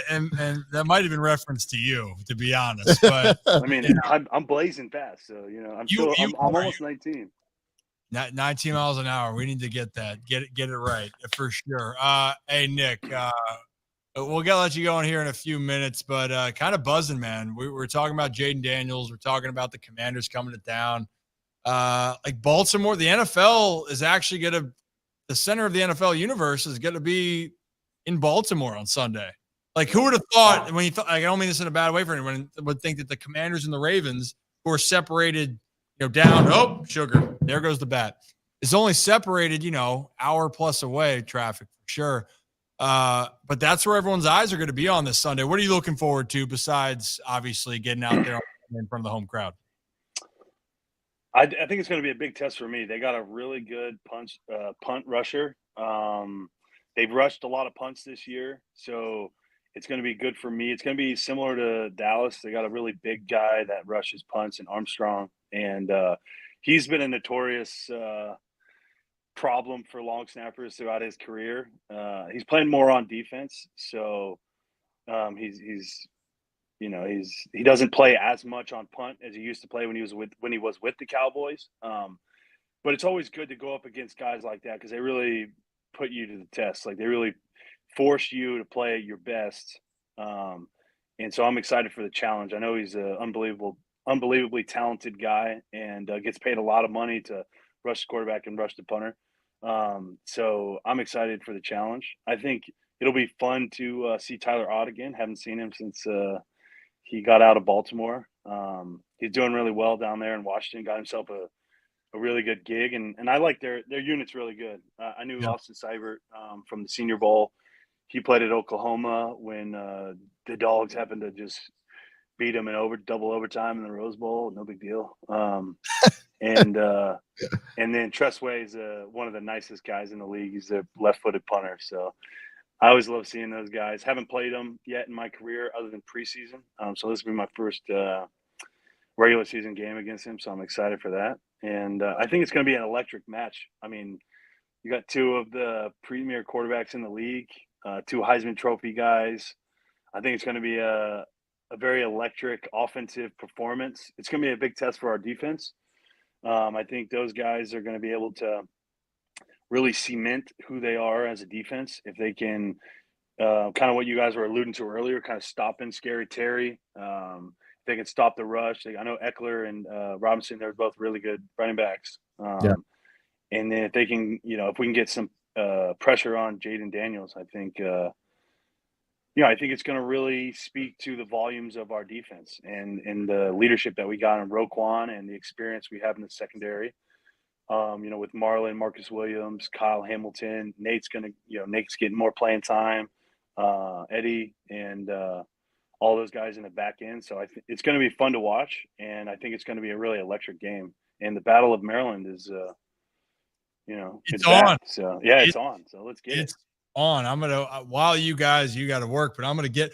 and that might have been reference to you, to be honest. But I mean, I'm blazing fast, so I'm almost 19. 19 miles an hour. We need to get that. Get it right for sure. Hey, Nick, we'll let you go in here in a few minutes, but kind of buzzing, man. We're talking about Jayden Daniels. We're talking about the Commanders coming to town. Like Baltimore, the NFL is actually the center of the NFL universe is going to be in Baltimore on Sunday. Like, who would have thought when you thought, I don't mean this in a bad way for anyone, would think that the Commanders and the Ravens, who are separated, down, sugar, there goes the bat, is only separated, hour plus away, traffic for sure. But that's where everyone's eyes are going to be on this Sunday. What are you looking forward to besides obviously getting out there in front of the home crowd? I think it's going to be a big test for me. They got a really good punt rusher. They've rushed a lot of punts this year, so it's going to be good for me. It's going to be similar to Dallas. They got a really big guy that rushes punts in Armstrong, and he's been a notorious problem for long snappers throughout his career. He's playing more on defense, so he doesn't play as much on punt as he used to play when he was with the Cowboys. But it's always good to go up against guys like that because they really put you to the test. Like, they really force you to play at your best. And so I'm excited for the challenge. I know he's an unbelievably talented guy and gets paid a lot of money to rush the quarterback and rush the punter. So I'm excited for the challenge. I think it'll be fun to see Tyler Ott again. Haven't seen him since he got out of Baltimore. He's doing really well down there in Washington. Got himself a really good gig, and I like their unit's really good. I knew Austin Seibert from the Senior Bowl. He played at Oklahoma when the Dogs happened to just beat him in double overtime in the Rose Bowl. No big deal. And then Tressway is one of the nicest guys in the league. He's a left-footed punter, so I always love seeing those guys. Haven't played them yet in my career other than preseason. So this will be my first regular season game against him. So I'm excited for that. And I think it's going to be an electric match. I mean, you got two of the premier quarterbacks in the league, two Heisman Trophy guys. I think it's going to be a very electric offensive performance. It's going to be a big test for our defense. I think those guys are going to be able to really cement who they are as a defense. If they can, kind of what you guys were alluding to earlier, kind of stopping Scary Terry. If they can stop the rush. I know Eckler and Robinson, they're both really good running backs. And then if they can, if we can get some pressure on Jayden Daniels, I think, I think it's going to really speak to the volumes of our defense and the leadership that we got in Roquan and the experience we have in the secondary. With Marlon, Marcus Williams, Kyle Hamilton, Nate's getting more playing time, Eddie, and all those guys in the back end. So I think it's going to be fun to watch, and I think it's going to be a really electric game. And the Battle of Maryland is, it's on. Back. So yeah, it's on. So let's get it. On. I'm gonna while you got to work, but I'm gonna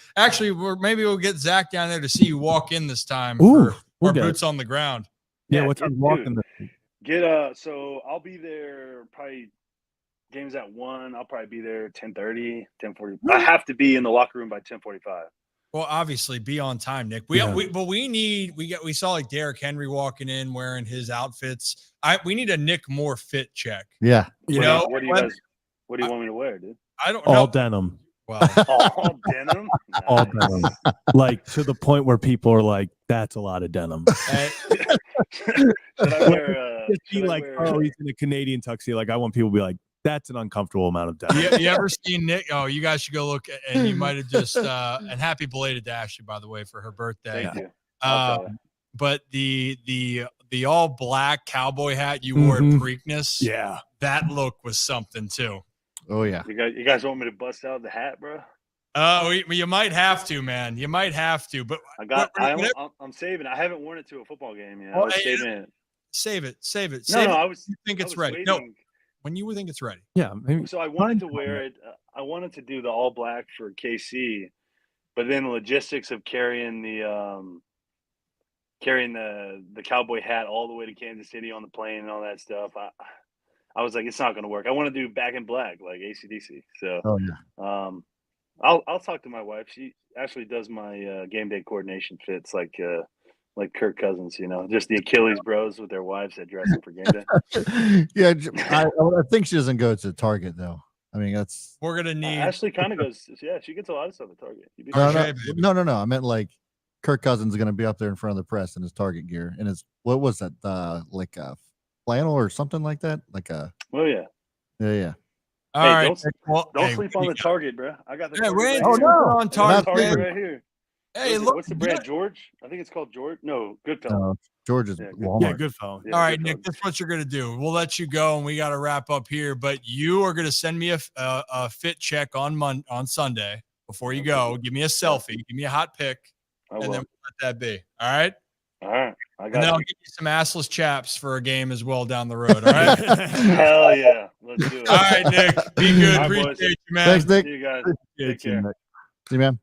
maybe we'll get Zach down there to see you walk in this time for boots on the ground. Yeah, what time walking? So I'll be there probably. Game's at 1. I'll probably be there 10:30, 10:40. I have to be in the locker room by 10:45. Well, obviously, be on time, Nick. We saw like Derrick Henry walking in wearing his outfits. We need a Nick Moore fit check. Yeah, What do you want me to wear, dude? I don't know. All denim. Well, all denim. Nice. All denim. Like to the point where people are like, "That's a lot of denim." Should I wear? He's in a Canadian tuxedo. Like I want people to be like, "That's an uncomfortable amount of denim." You ever seen Nick? Oh, you guys should go look. And you might have just and happy belated to Ashley, by the way, for her birthday. Thank you. But the all black cowboy hat you wore at Preakness, that look was something too. Oh yeah. You guys want me to bust out the hat, bro? You might have to, man. You might have to. But I'm saving. I haven't worn it to a football game yet. Save it. No, you think it's ready? Waiting. No, when you think it's ready. Yeah. Maybe. So I wanted to wear it. I wanted to do the all black for KC, but then the logistics of carrying the cowboy hat all the way to Kansas City on the plane and all that stuff. I was like, it's not going to work. I want to do back in black like AC/DC. So, I'll talk to my wife. She actually does my game day coordination fits like like Kirk Cousins, just the Achilles bros with their wives that dress up for game day. Yeah, I think she doesn't go to Target though. I mean, that's we're gonna need. Ashley kind of goes. Yeah, she gets a lot of stuff at Target. No. I meant like Kirk Cousins is going to be up there in front of the press in his Target gear and his what was that? Like a flannel or something like that? Like a. Oh yeah. Yeah. All right. Don't sleep on the Target, bro. I got the Target we're right in here. on Target right here. Hey, what's the brand? George? I think it's called George. No, Goodfellow. George is Walmart. Yeah, Goodfellow. Yeah, all right, Goodfellow. Nick, this is what you're gonna do. We'll let you go, and we got to wrap up here. But you are gonna send me a fit check on Sunday before you go. Give me a selfie. Give me a hot pic, and then we'll let that be. All right. All right. And then I'll get you some assless chaps for a game as well down the road. All right. Hell yeah. Let's do it. All right, Nick. Be good. All right, Appreciate boys. you, man. Thanks, Nick. See you guys. Take care. See you, man.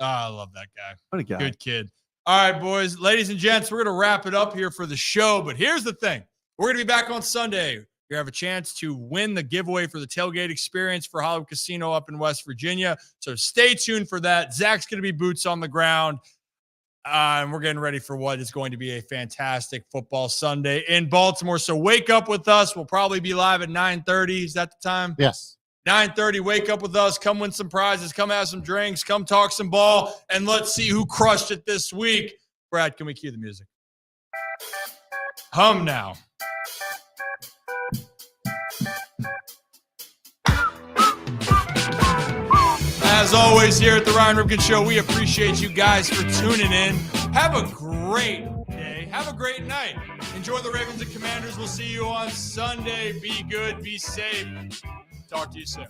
Oh, I love that guy. What a guy. Good kid. All right, boys, ladies and gents, we're going to wrap it up here for the show. But here's the thing. We're going to be back on Sunday. You have a chance to win the giveaway for the tailgate experience for Hollywood Casino up in West Virginia. So stay tuned for that. Zach's going to be boots on the ground. And we're getting ready for what is going to be a fantastic football Sunday in Baltimore. So wake up with us. We'll probably be live at 9:30. Is that the time? Yes. 9:30, wake up with us. Come win some prizes. Come have some drinks. Come talk some ball. And let's see who crushed it this week. Brad, can we cue the music? Hum now. As always, here at the Ryan Ripken Show, we appreciate you guys for tuning in. Have a great day. Have a great night. Enjoy the Ravens and Commanders. We'll see you on Sunday. Be good. Be safe. Talk to you soon.